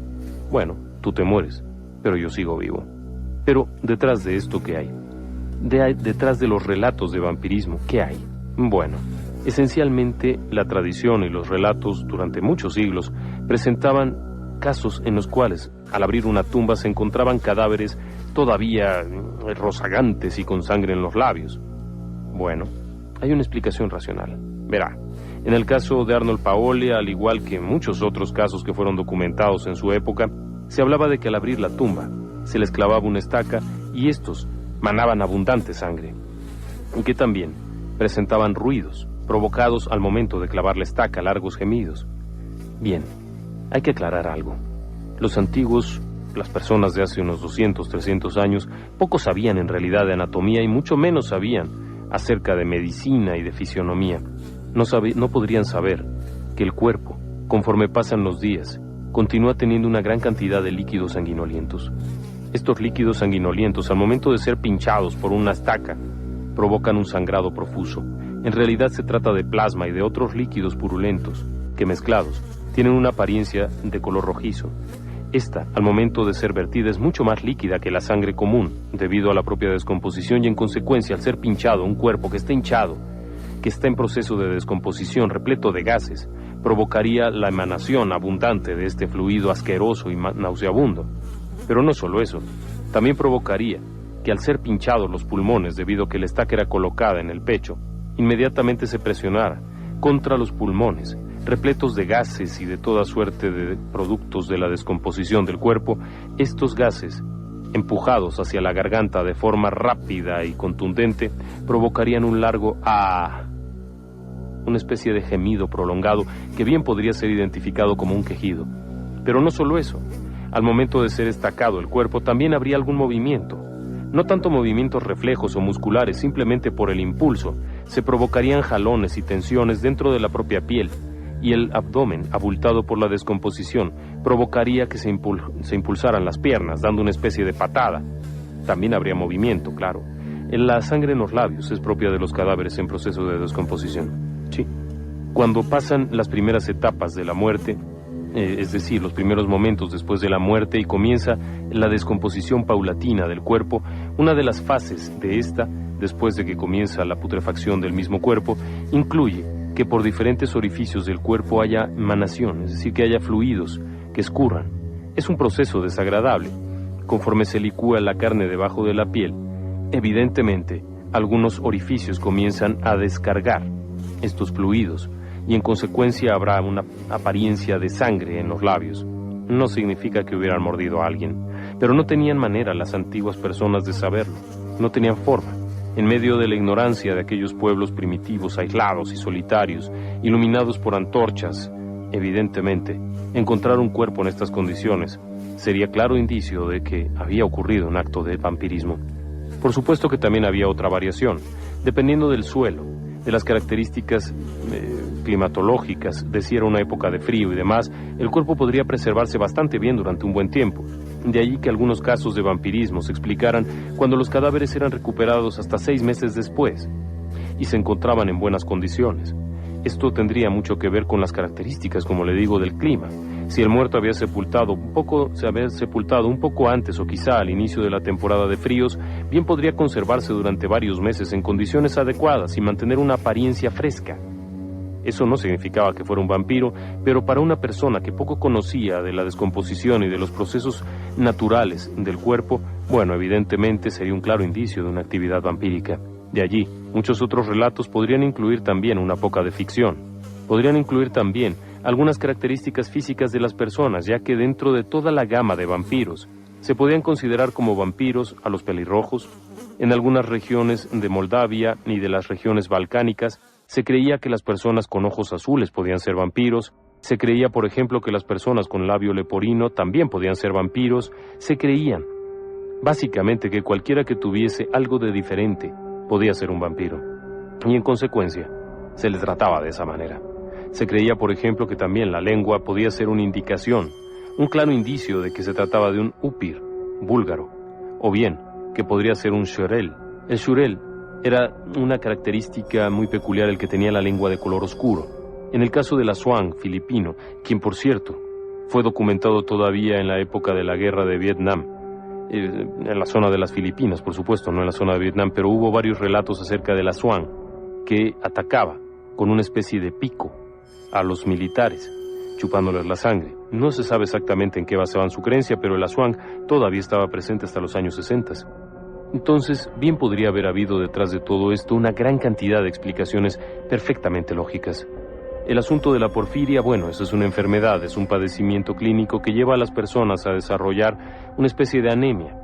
bueno, tú te mueres, pero yo sigo vivo. Pero detrás de esto, ¿qué hay? Detrás de los relatos de vampirismo, ¿qué hay? Bueno, esencialmente la tradición y los relatos durante muchos siglos presentaban casos en los cuales, al abrir una tumba, se encontraban cadáveres todavía rozagantes y con sangre en los labios. Bueno, hay una explicación racional. Verá, en el caso de Arnold Paoli, al igual que en muchos otros casos que fueron documentados en su época, se hablaba de que al abrir la tumba se les clavaba una estaca y estos manaban abundante sangre, y que también presentaban ruidos provocados al momento de clavar la estaca, largos gemidos. Bien, hay que aclarar algo. Los antiguos, las personas de hace unos 200, 300 años, poco sabían en realidad de anatomía y mucho menos sabían acerca de medicina y de fisionomía. No podrían saber que el cuerpo, conforme pasan los días, continúa teniendo una gran cantidad de líquidos sanguinolientos. Estos líquidos sanguinolientos, al momento de ser pinchados por una estaca, provocan un sangrado profuso. En realidad se trata de plasma y de otros líquidos purulentos, que mezclados tienen una apariencia de color rojizo. Esta, al momento de ser vertida, es mucho más líquida que la sangre común, debido a la propia descomposición y en consecuencia al ser pinchado un cuerpo que está hinchado, que está en proceso de descomposición, repleto de gases, provocaría la emanación abundante de este fluido asqueroso y nauseabundo. Pero no solo eso, también provocaría que al ser pinchados los pulmones, debido a que la estaca era colocada en el pecho, inmediatamente se presionara contra los pulmones, repletos de gases y de toda suerte de productos de la descomposición del cuerpo. Estos gases, empujados hacia la garganta de forma rápida y contundente, provocarían un largo "ah", una especie de gemido prolongado que bien podría ser identificado como un quejido. Pero no solo eso, al momento de ser estacado el cuerpo también habría algún movimiento. No tanto movimientos reflejos o musculares, simplemente por el impulso, se provocarían jalones y tensiones dentro de la propia piel, y el abdomen, abultado por la descomposición, provocaría que se impulsaran las piernas, dando una especie de patada. También habría movimiento, claro. La sangre en los labios es propia de los cadáveres en proceso de descomposición. Sí. Cuando pasan las primeras etapas de la muerte, es decir, los primeros momentos después de la muerte y comienza la descomposición paulatina del cuerpo, una de las fases de esta, después de que comienza la putrefacción del mismo cuerpo, incluye que por diferentes orificios del cuerpo haya emanación, es decir, que haya fluidos que escurran. Es un proceso desagradable. Conforme se licúa la carne debajo de la piel, evidentemente, algunos orificios comienzan a descargar estos fluidos y en consecuencia habrá una apariencia de sangre en los labios. No significa que hubieran mordido a alguien, pero no tenían manera las antiguas personas de saberlo, no tenían forma. En medio de la ignorancia de aquellos pueblos primitivos, aislados y solitarios, iluminados por antorchas, evidentemente, encontrar un cuerpo en estas condiciones sería claro indicio de que había ocurrido un acto de vampirismo. Por supuesto que también había otra variación. Dependiendo del suelo, de las características climatológicas, de si era una época de frío y demás, el cuerpo podría preservarse bastante bien durante un buen tiempo. De allí que algunos casos de vampirismo se explicaran cuando los cadáveres eran recuperados hasta 6 meses después y se encontraban en buenas condiciones. Esto tendría mucho que ver con las características, como le digo, del clima. Si el muerto se había sepultado un poco antes o quizá al inicio de la temporada de fríos, bien podría conservarse durante varios meses en condiciones adecuadas y mantener una apariencia fresca. Eso no significaba que fuera un vampiro, pero para una persona que poco conocía de la descomposición y de los procesos naturales del cuerpo, bueno, evidentemente sería un claro indicio de una actividad vampírica. De allí, muchos otros relatos podrían incluir también una poca de ficción. Podrían incluir también algunas características físicas de las personas, ya que dentro de toda la gama de vampiros, se podían considerar como vampiros a los pelirrojos. En algunas regiones de Moldavia y de las regiones balcánicas, se creía que las personas con ojos azules podían ser vampiros. Se creía, por ejemplo, que las personas con labio leporino también podían ser vampiros. Se creían, básicamente, que cualquiera que tuviese algo de diferente podía ser un vampiro. Y en consecuencia, se le trataba de esa manera. Se creía, por ejemplo, que también la lengua podía ser una indicación, un claro indicio de que se trataba de un upir búlgaro, o bien que podría ser un shurel. El shurel era una característica muy peculiar el que tenía la lengua de color oscuro. En el caso del Aswang filipino, quien por cierto fue documentado todavía en la época de la guerra de Vietnam, en la zona de las Filipinas, por supuesto, no en la zona de Vietnam, pero hubo varios relatos acerca del Aswang que atacaba con una especie de pico a los militares, chupándoles la sangre. No se sabe exactamente en qué basaban su creencia, pero el Aswang todavía estaba presente hasta los años 60. Entonces, bien podría haber habido detrás de todo esto una gran cantidad de explicaciones perfectamente lógicas. El asunto de la porfiria, bueno, eso es una enfermedad, es un padecimiento clínico que lleva a las personas a desarrollar una especie de anemia.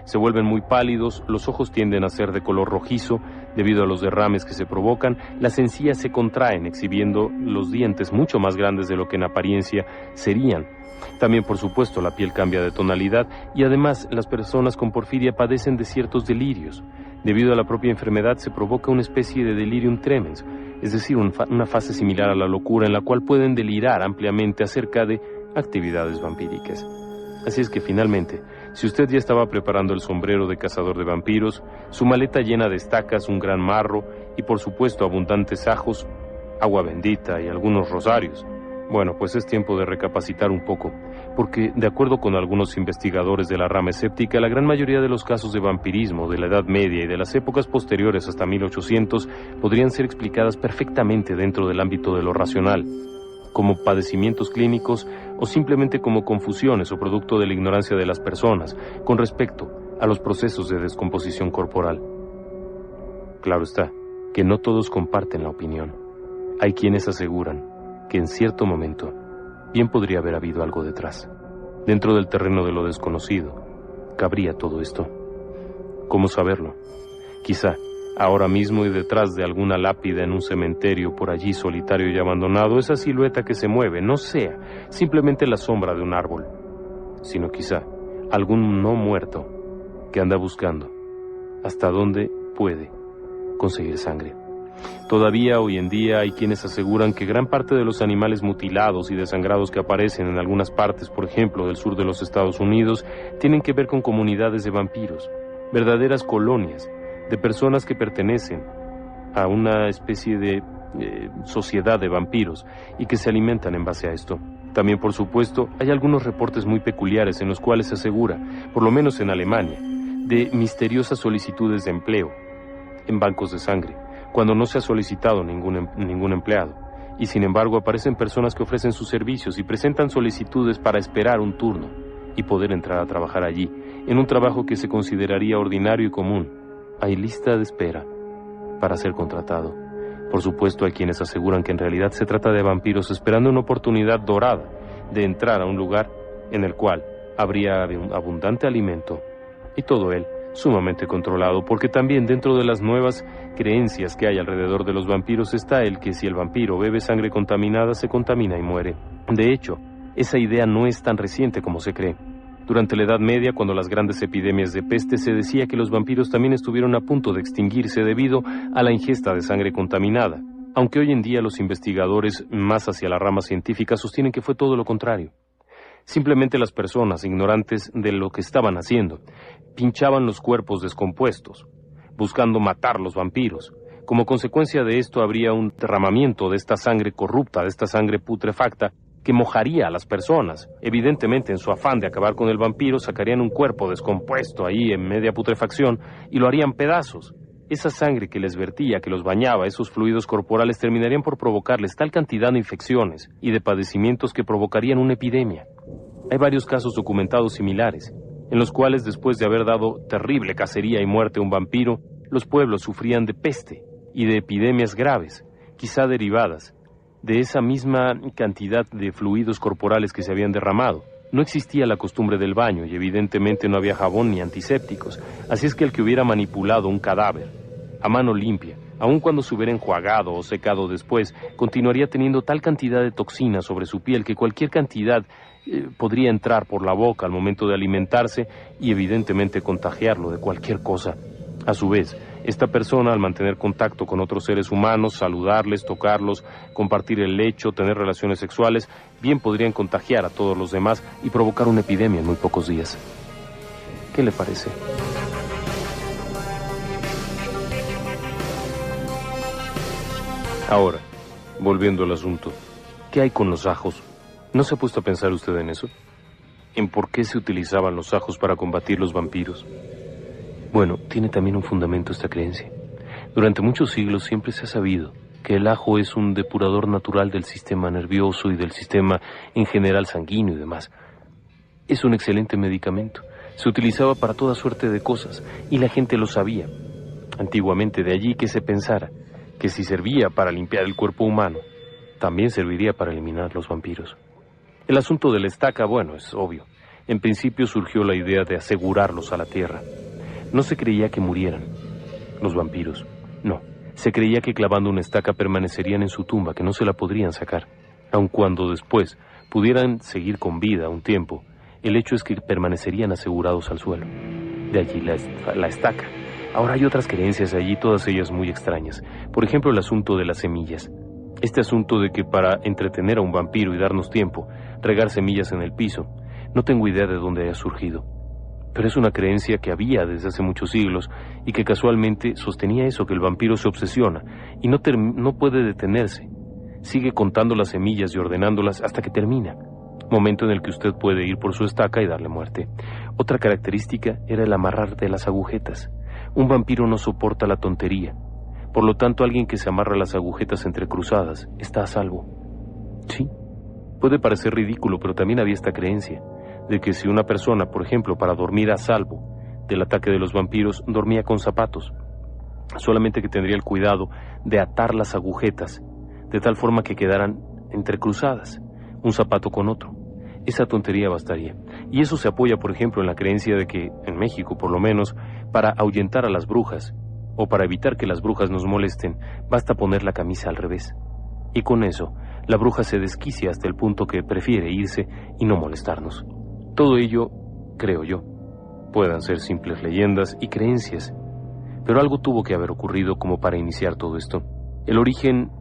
Se vuelven muy pálidos, los ojos tienden a ser de color rojizo debido a los derrames que se provocan, las encías se contraen exhibiendo los dientes mucho más grandes de lo que en apariencia serían. También, por supuesto, la piel cambia de tonalidad y además las personas con porfiria padecen de ciertos delirios. Debido a la propia enfermedad se provoca una especie de delirium tremens, es decir, una fase similar a la locura en la cual pueden delirar ampliamente acerca de actividades vampíricas. Así es que finalmente, si usted ya estaba preparando el sombrero de cazador de vampiros, su maleta llena de estacas, un gran marro y por supuesto abundantes ajos, agua bendita y algunos rosarios, bueno, pues es tiempo de recapacitar un poco, porque de acuerdo con algunos investigadores de la rama escéptica, la gran mayoría de los casos de vampirismo de la Edad Media y de las épocas posteriores hasta 1800 podrían ser explicadas perfectamente dentro del ámbito de lo racional, como padecimientos clínicos o simplemente como confusiones o producto de la ignorancia de las personas con respecto a los procesos de descomposición corporal. Claro está, que no todos comparten la opinión. Hay quienes aseguran que en cierto momento bien podría haber habido algo detrás. Dentro del terreno de lo desconocido, cabría todo esto. ¿Cómo saberlo? Quizá ahora mismo y detrás de alguna lápida en un cementerio por allí solitario y abandonado, esa silueta que se mueve no sea simplemente la sombra de un árbol, sino quizá algún no muerto que anda buscando hasta dónde puede conseguir sangre. Todavía hoy en día hay quienes aseguran que gran parte de los animales mutilados y desangrados que aparecen en algunas partes, por ejemplo, del sur de los Estados Unidos, tienen que ver con comunidades de vampiros, verdaderas colonias de personas que pertenecen a una especie de sociedad de vampiros y que se alimentan en base a esto. También, por supuesto, hay algunos reportes muy peculiares en los cuales se asegura, por lo menos en Alemania, de misteriosas solicitudes de empleo en bancos de sangre, cuando no se ha solicitado ningún empleado, y sin embargo aparecen personas que ofrecen sus servicios y presentan solicitudes para esperar un turno y poder entrar a trabajar allí, en un trabajo que se consideraría ordinario y común. Hay lista de espera para ser contratado. Por supuesto, hay quienes aseguran que en realidad se trata de vampiros esperando una oportunidad dorada de entrar a un lugar en el cual habría abundante alimento y todo él sumamente controlado, porque también dentro de las nuevas creencias que hay alrededor de los vampiros está el que si el vampiro bebe sangre contaminada se contamina y muere. De hecho, esa idea no es tan reciente como se cree. Durante la Edad Media, cuando las grandes epidemias de peste, se decía que los vampiros también estuvieron a punto de extinguirse debido a la ingesta de sangre contaminada, aunque hoy en día los investigadores, más hacia la rama científica, sostienen que fue todo lo contrario. Simplemente las personas, ignorantes de lo que estaban haciendo, pinchaban los cuerpos descompuestos, buscando matar los vampiros. Como consecuencia de esto habría un derramamiento de esta sangre corrupta, de esta sangre putrefacta, que mojaría a las personas. Evidentemente, en su afán de acabar con el vampiro, sacarían un cuerpo descompuesto ahí en media putrefacción y lo harían pedazos. Esa sangre que les vertía, que los bañaba, esos fluidos corporales terminarían por provocarles tal cantidad de infecciones y de padecimientos que provocarían una epidemia. Hay varios casos documentados similares, en los cuales después de haber dado terrible cacería y muerte a un vampiro, los pueblos sufrían de peste y de epidemias graves, quizá derivadas de esa misma cantidad de fluidos corporales que se habían derramado. No existía la costumbre del baño y evidentemente no había jabón ni antisépticos, así es que el que hubiera manipulado un cadáver a mano limpia, aun cuando se hubiera enjuagado o secado después, continuaría teniendo tal cantidad de toxinas sobre su piel que cualquier cantidad podría entrar por la boca al momento de alimentarse y evidentemente contagiarlo de cualquier cosa. A su vez, esta persona, al mantener contacto con otros seres humanos, saludarles, tocarlos, compartir el lecho, tener relaciones sexuales, bien podrían contagiar a todos los demás y provocar una epidemia en muy pocos días. ¿Qué le parece? Ahora, volviendo al asunto, ¿qué hay con los ajos? ¿No se ha puesto a pensar usted en eso? ¿En por qué se utilizaban los ajos para combatir los vampiros? Bueno, tiene también un fundamento esta creencia. Durante muchos siglos siempre se ha sabido que el ajo es un depurador natural del sistema nervioso y del sistema en general sanguíneo y demás. Es un excelente medicamento. Se utilizaba para toda suerte de cosas y la gente lo sabía. Antiguamente, de allí que se pensara que si servía para limpiar el cuerpo humano, también serviría para eliminar los vampiros. El asunto de la estaca, bueno, es obvio. En principio surgió la idea de asegurarlos a la tierra. No se creía que murieran los vampiros, no. Se creía que clavando una estaca permanecerían en su tumba, que no se la podrían sacar. Aun cuando después pudieran seguir con vida un tiempo, el hecho es que permanecerían asegurados al suelo. De allí la estaca. Ahora hay otras creencias allí, todas ellas muy extrañas. Por ejemplo, el asunto de las semillas. Este asunto de que para entretener a un vampiro y darnos tiempo, regar semillas en el piso, no tengo idea de dónde haya surgido. Pero es una creencia que había desde hace muchos siglos y que casualmente sostenía eso, que el vampiro se obsesiona y no puede detenerse. Sigue contando las semillas y ordenándolas hasta que termina, momento en el que usted puede ir por su estaca y darle muerte. Otra característica era el amarrar de las agujetas. Un vampiro no soporta la tontería. Por lo tanto, alguien que se amarra las agujetas entrecruzadas está a salvo. Sí, puede parecer ridículo, pero también había esta creencia de que si una persona, por ejemplo, para dormir a salvo del ataque de los vampiros, dormía con zapatos, solamente que tendría el cuidado de atar las agujetas de tal forma que quedaran entrecruzadas, un zapato con otro. Esa tontería bastaría. Y eso se apoya, por ejemplo, en la creencia de que, en México por lo menos, para ahuyentar a las brujas, o para evitar que las brujas nos molesten, basta poner la camisa al revés. Y con eso, la bruja se desquicia hasta el punto que prefiere irse y no molestarnos. Todo ello, creo yo, puedan ser simples leyendas y creencias, pero algo tuvo que haber ocurrido como para iniciar todo esto. El origen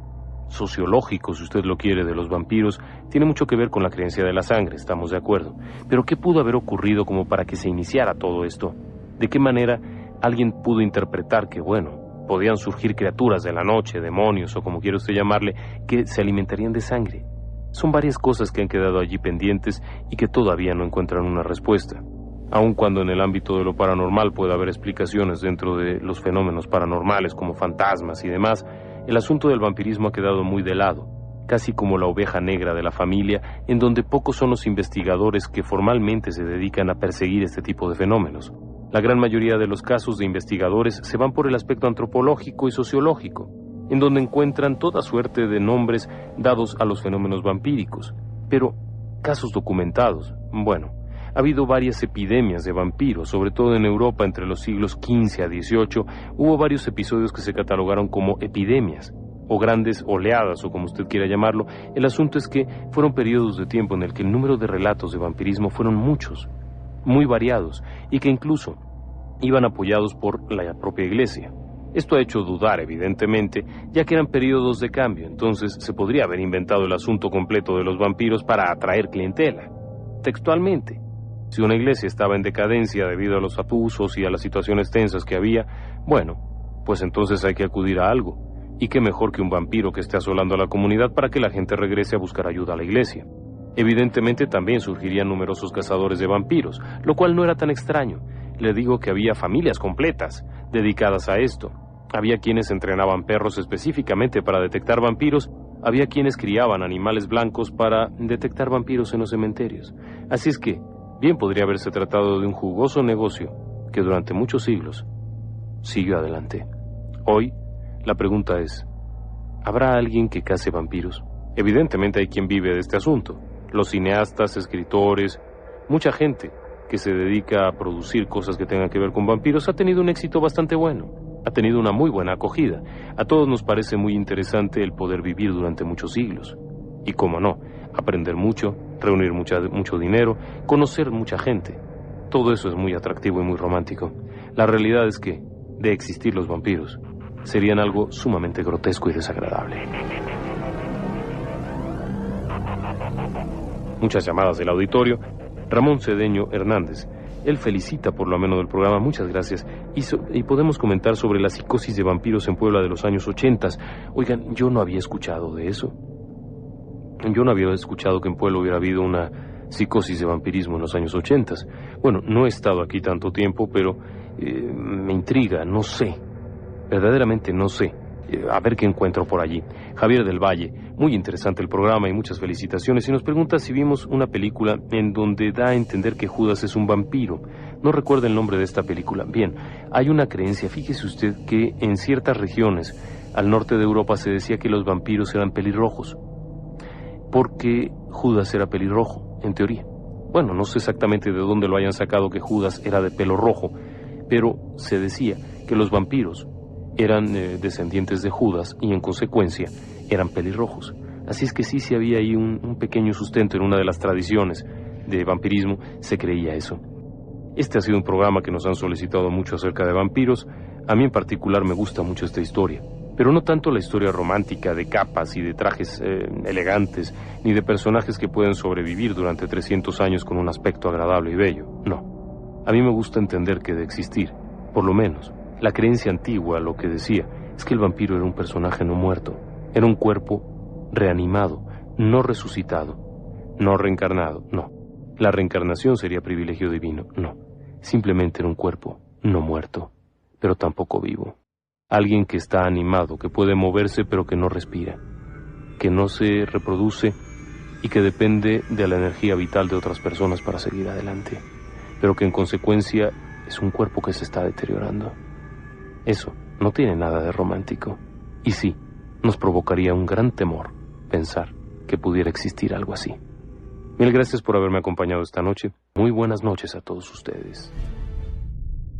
sociológico, si usted lo quiere, de los vampiros tiene mucho que ver con la creencia de la sangre, estamos de acuerdo. Pero ¿qué pudo haber ocurrido como para que se iniciara todo esto? ¿De qué manera alguien pudo interpretar que, bueno, podían surgir criaturas de la noche, demonios o como quiera usted llamarle, que se alimentarían de sangre? Son varias cosas que han quedado allí pendientes y que todavía no encuentran una respuesta. Aun cuando en el ámbito de lo paranormal puede haber explicaciones dentro de los fenómenos paranormales como fantasmas y demás, el asunto del vampirismo ha quedado muy de lado, casi como la oveja negra de la familia, en donde pocos son los investigadores que formalmente se dedican a perseguir este tipo de fenómenos. La gran mayoría de los casos de investigadores se van por el aspecto antropológico y sociológico, en donde encuentran toda suerte de nombres dados a los fenómenos vampíricos. Pero, casos documentados, bueno, ha habido varias epidemias de vampiros, sobre todo en Europa entre los siglos XV a XVIII, hubo varios episodios que se catalogaron como epidemias, o grandes oleadas, o como usted quiera llamarlo. El asunto es que fueron periodos de tiempo en el que el número de relatos de vampirismo fueron muchos. muy variados y que incluso iban apoyados por la propia iglesia. Esto ha hecho dudar, evidentemente, ya que eran periodos de cambio, entonces se podría haber inventado el asunto completo de los vampiros para atraer clientela. Textualmente, si una iglesia estaba en decadencia debido a los abusos y a las situaciones tensas que había, bueno, pues entonces hay que acudir a algo. Y qué mejor que un vampiro que esté asolando a la comunidad para que la gente regrese a buscar ayuda a la iglesia. Evidentemente también surgirían numerosos cazadores de vampiros, lo cual no era tan extraño. Le digo que había familias completas dedicadas a esto. Había quienes entrenaban perros específicamente para detectar vampiros, había quienes criaban animales blancos para detectar vampiros en los cementerios. Así es que, bien podría haberse tratado de un jugoso negocio que durante muchos siglos siguió adelante. Hoy, la pregunta es, ¿habrá alguien que cace vampiros? Evidentemente hay quien vive de este asunto. Los cineastas, escritores, mucha gente que se dedica a producir cosas que tengan que ver con vampiros ha tenido un éxito bastante bueno. Ha tenido una muy buena acogida. A todos nos parece muy interesante el poder vivir durante muchos siglos. Y cómo no, aprender mucho, reunir mucho dinero, conocer mucha gente. Todo eso es muy atractivo y muy romántico. La realidad es que, de existir los vampiros, serían algo sumamente grotesco y desagradable. Muchas llamadas del auditorio. Ramón Cedeño Hernández. Él felicita por lo menos del programa, muchas gracias. Y podemos comentar sobre la psicosis de vampiros en Puebla de los años 80. Oigan, yo no había escuchado de eso. Yo no había escuchado que en Puebla hubiera habido una psicosis de vampirismo en los años 80. Bueno, no he estado aquí tanto tiempo, pero me intriga, no sé. Verdaderamente no sé. A ver qué encuentro por allí. Javier del Valle, muy interesante el programa y muchas felicitaciones. Y nos pregunta si vimos una película en donde da a entender que Judas es un vampiro. No recuerdo el nombre de esta película. Bien, hay una creencia, fíjese usted, que en ciertas regiones al norte de Europa se decía que los vampiros eran pelirrojos, porque Judas era pelirrojo, en teoría. Bueno, no sé exactamente de dónde lo hayan sacado que Judas era de pelo rojo, pero se decía que los vampiros eran descendientes de Judas y en consecuencia eran pelirrojos. Así es que sí había ahí un pequeño sustento en una de las tradiciones de vampirismo, se creía eso. Este ha sido un programa que nos han solicitado mucho acerca de vampiros. A mí en particular me gusta mucho esta historia, pero no tanto la historia romántica de capas y de trajes elegantes, ni de personajes que pueden sobrevivir durante 300 años con un aspecto agradable y bello, no. A mí me gusta entender que de existir, por lo menos, la creencia antigua lo que decía es que el vampiro era un personaje no muerto, era un cuerpo reanimado, no resucitado, no reencarnado, no. La reencarnación sería privilegio divino, no. Simplemente era un cuerpo no muerto, pero tampoco vivo. Alguien que está animado, que puede moverse pero que no respira, que no se reproduce y que depende de la energía vital de otras personas para seguir adelante, pero que en consecuencia es un cuerpo que se está deteriorando. Eso no tiene nada de romántico. Y sí, nos provocaría un gran temor pensar que pudiera existir algo así. Mil gracias por haberme acompañado esta noche. Muy buenas noches a todos ustedes.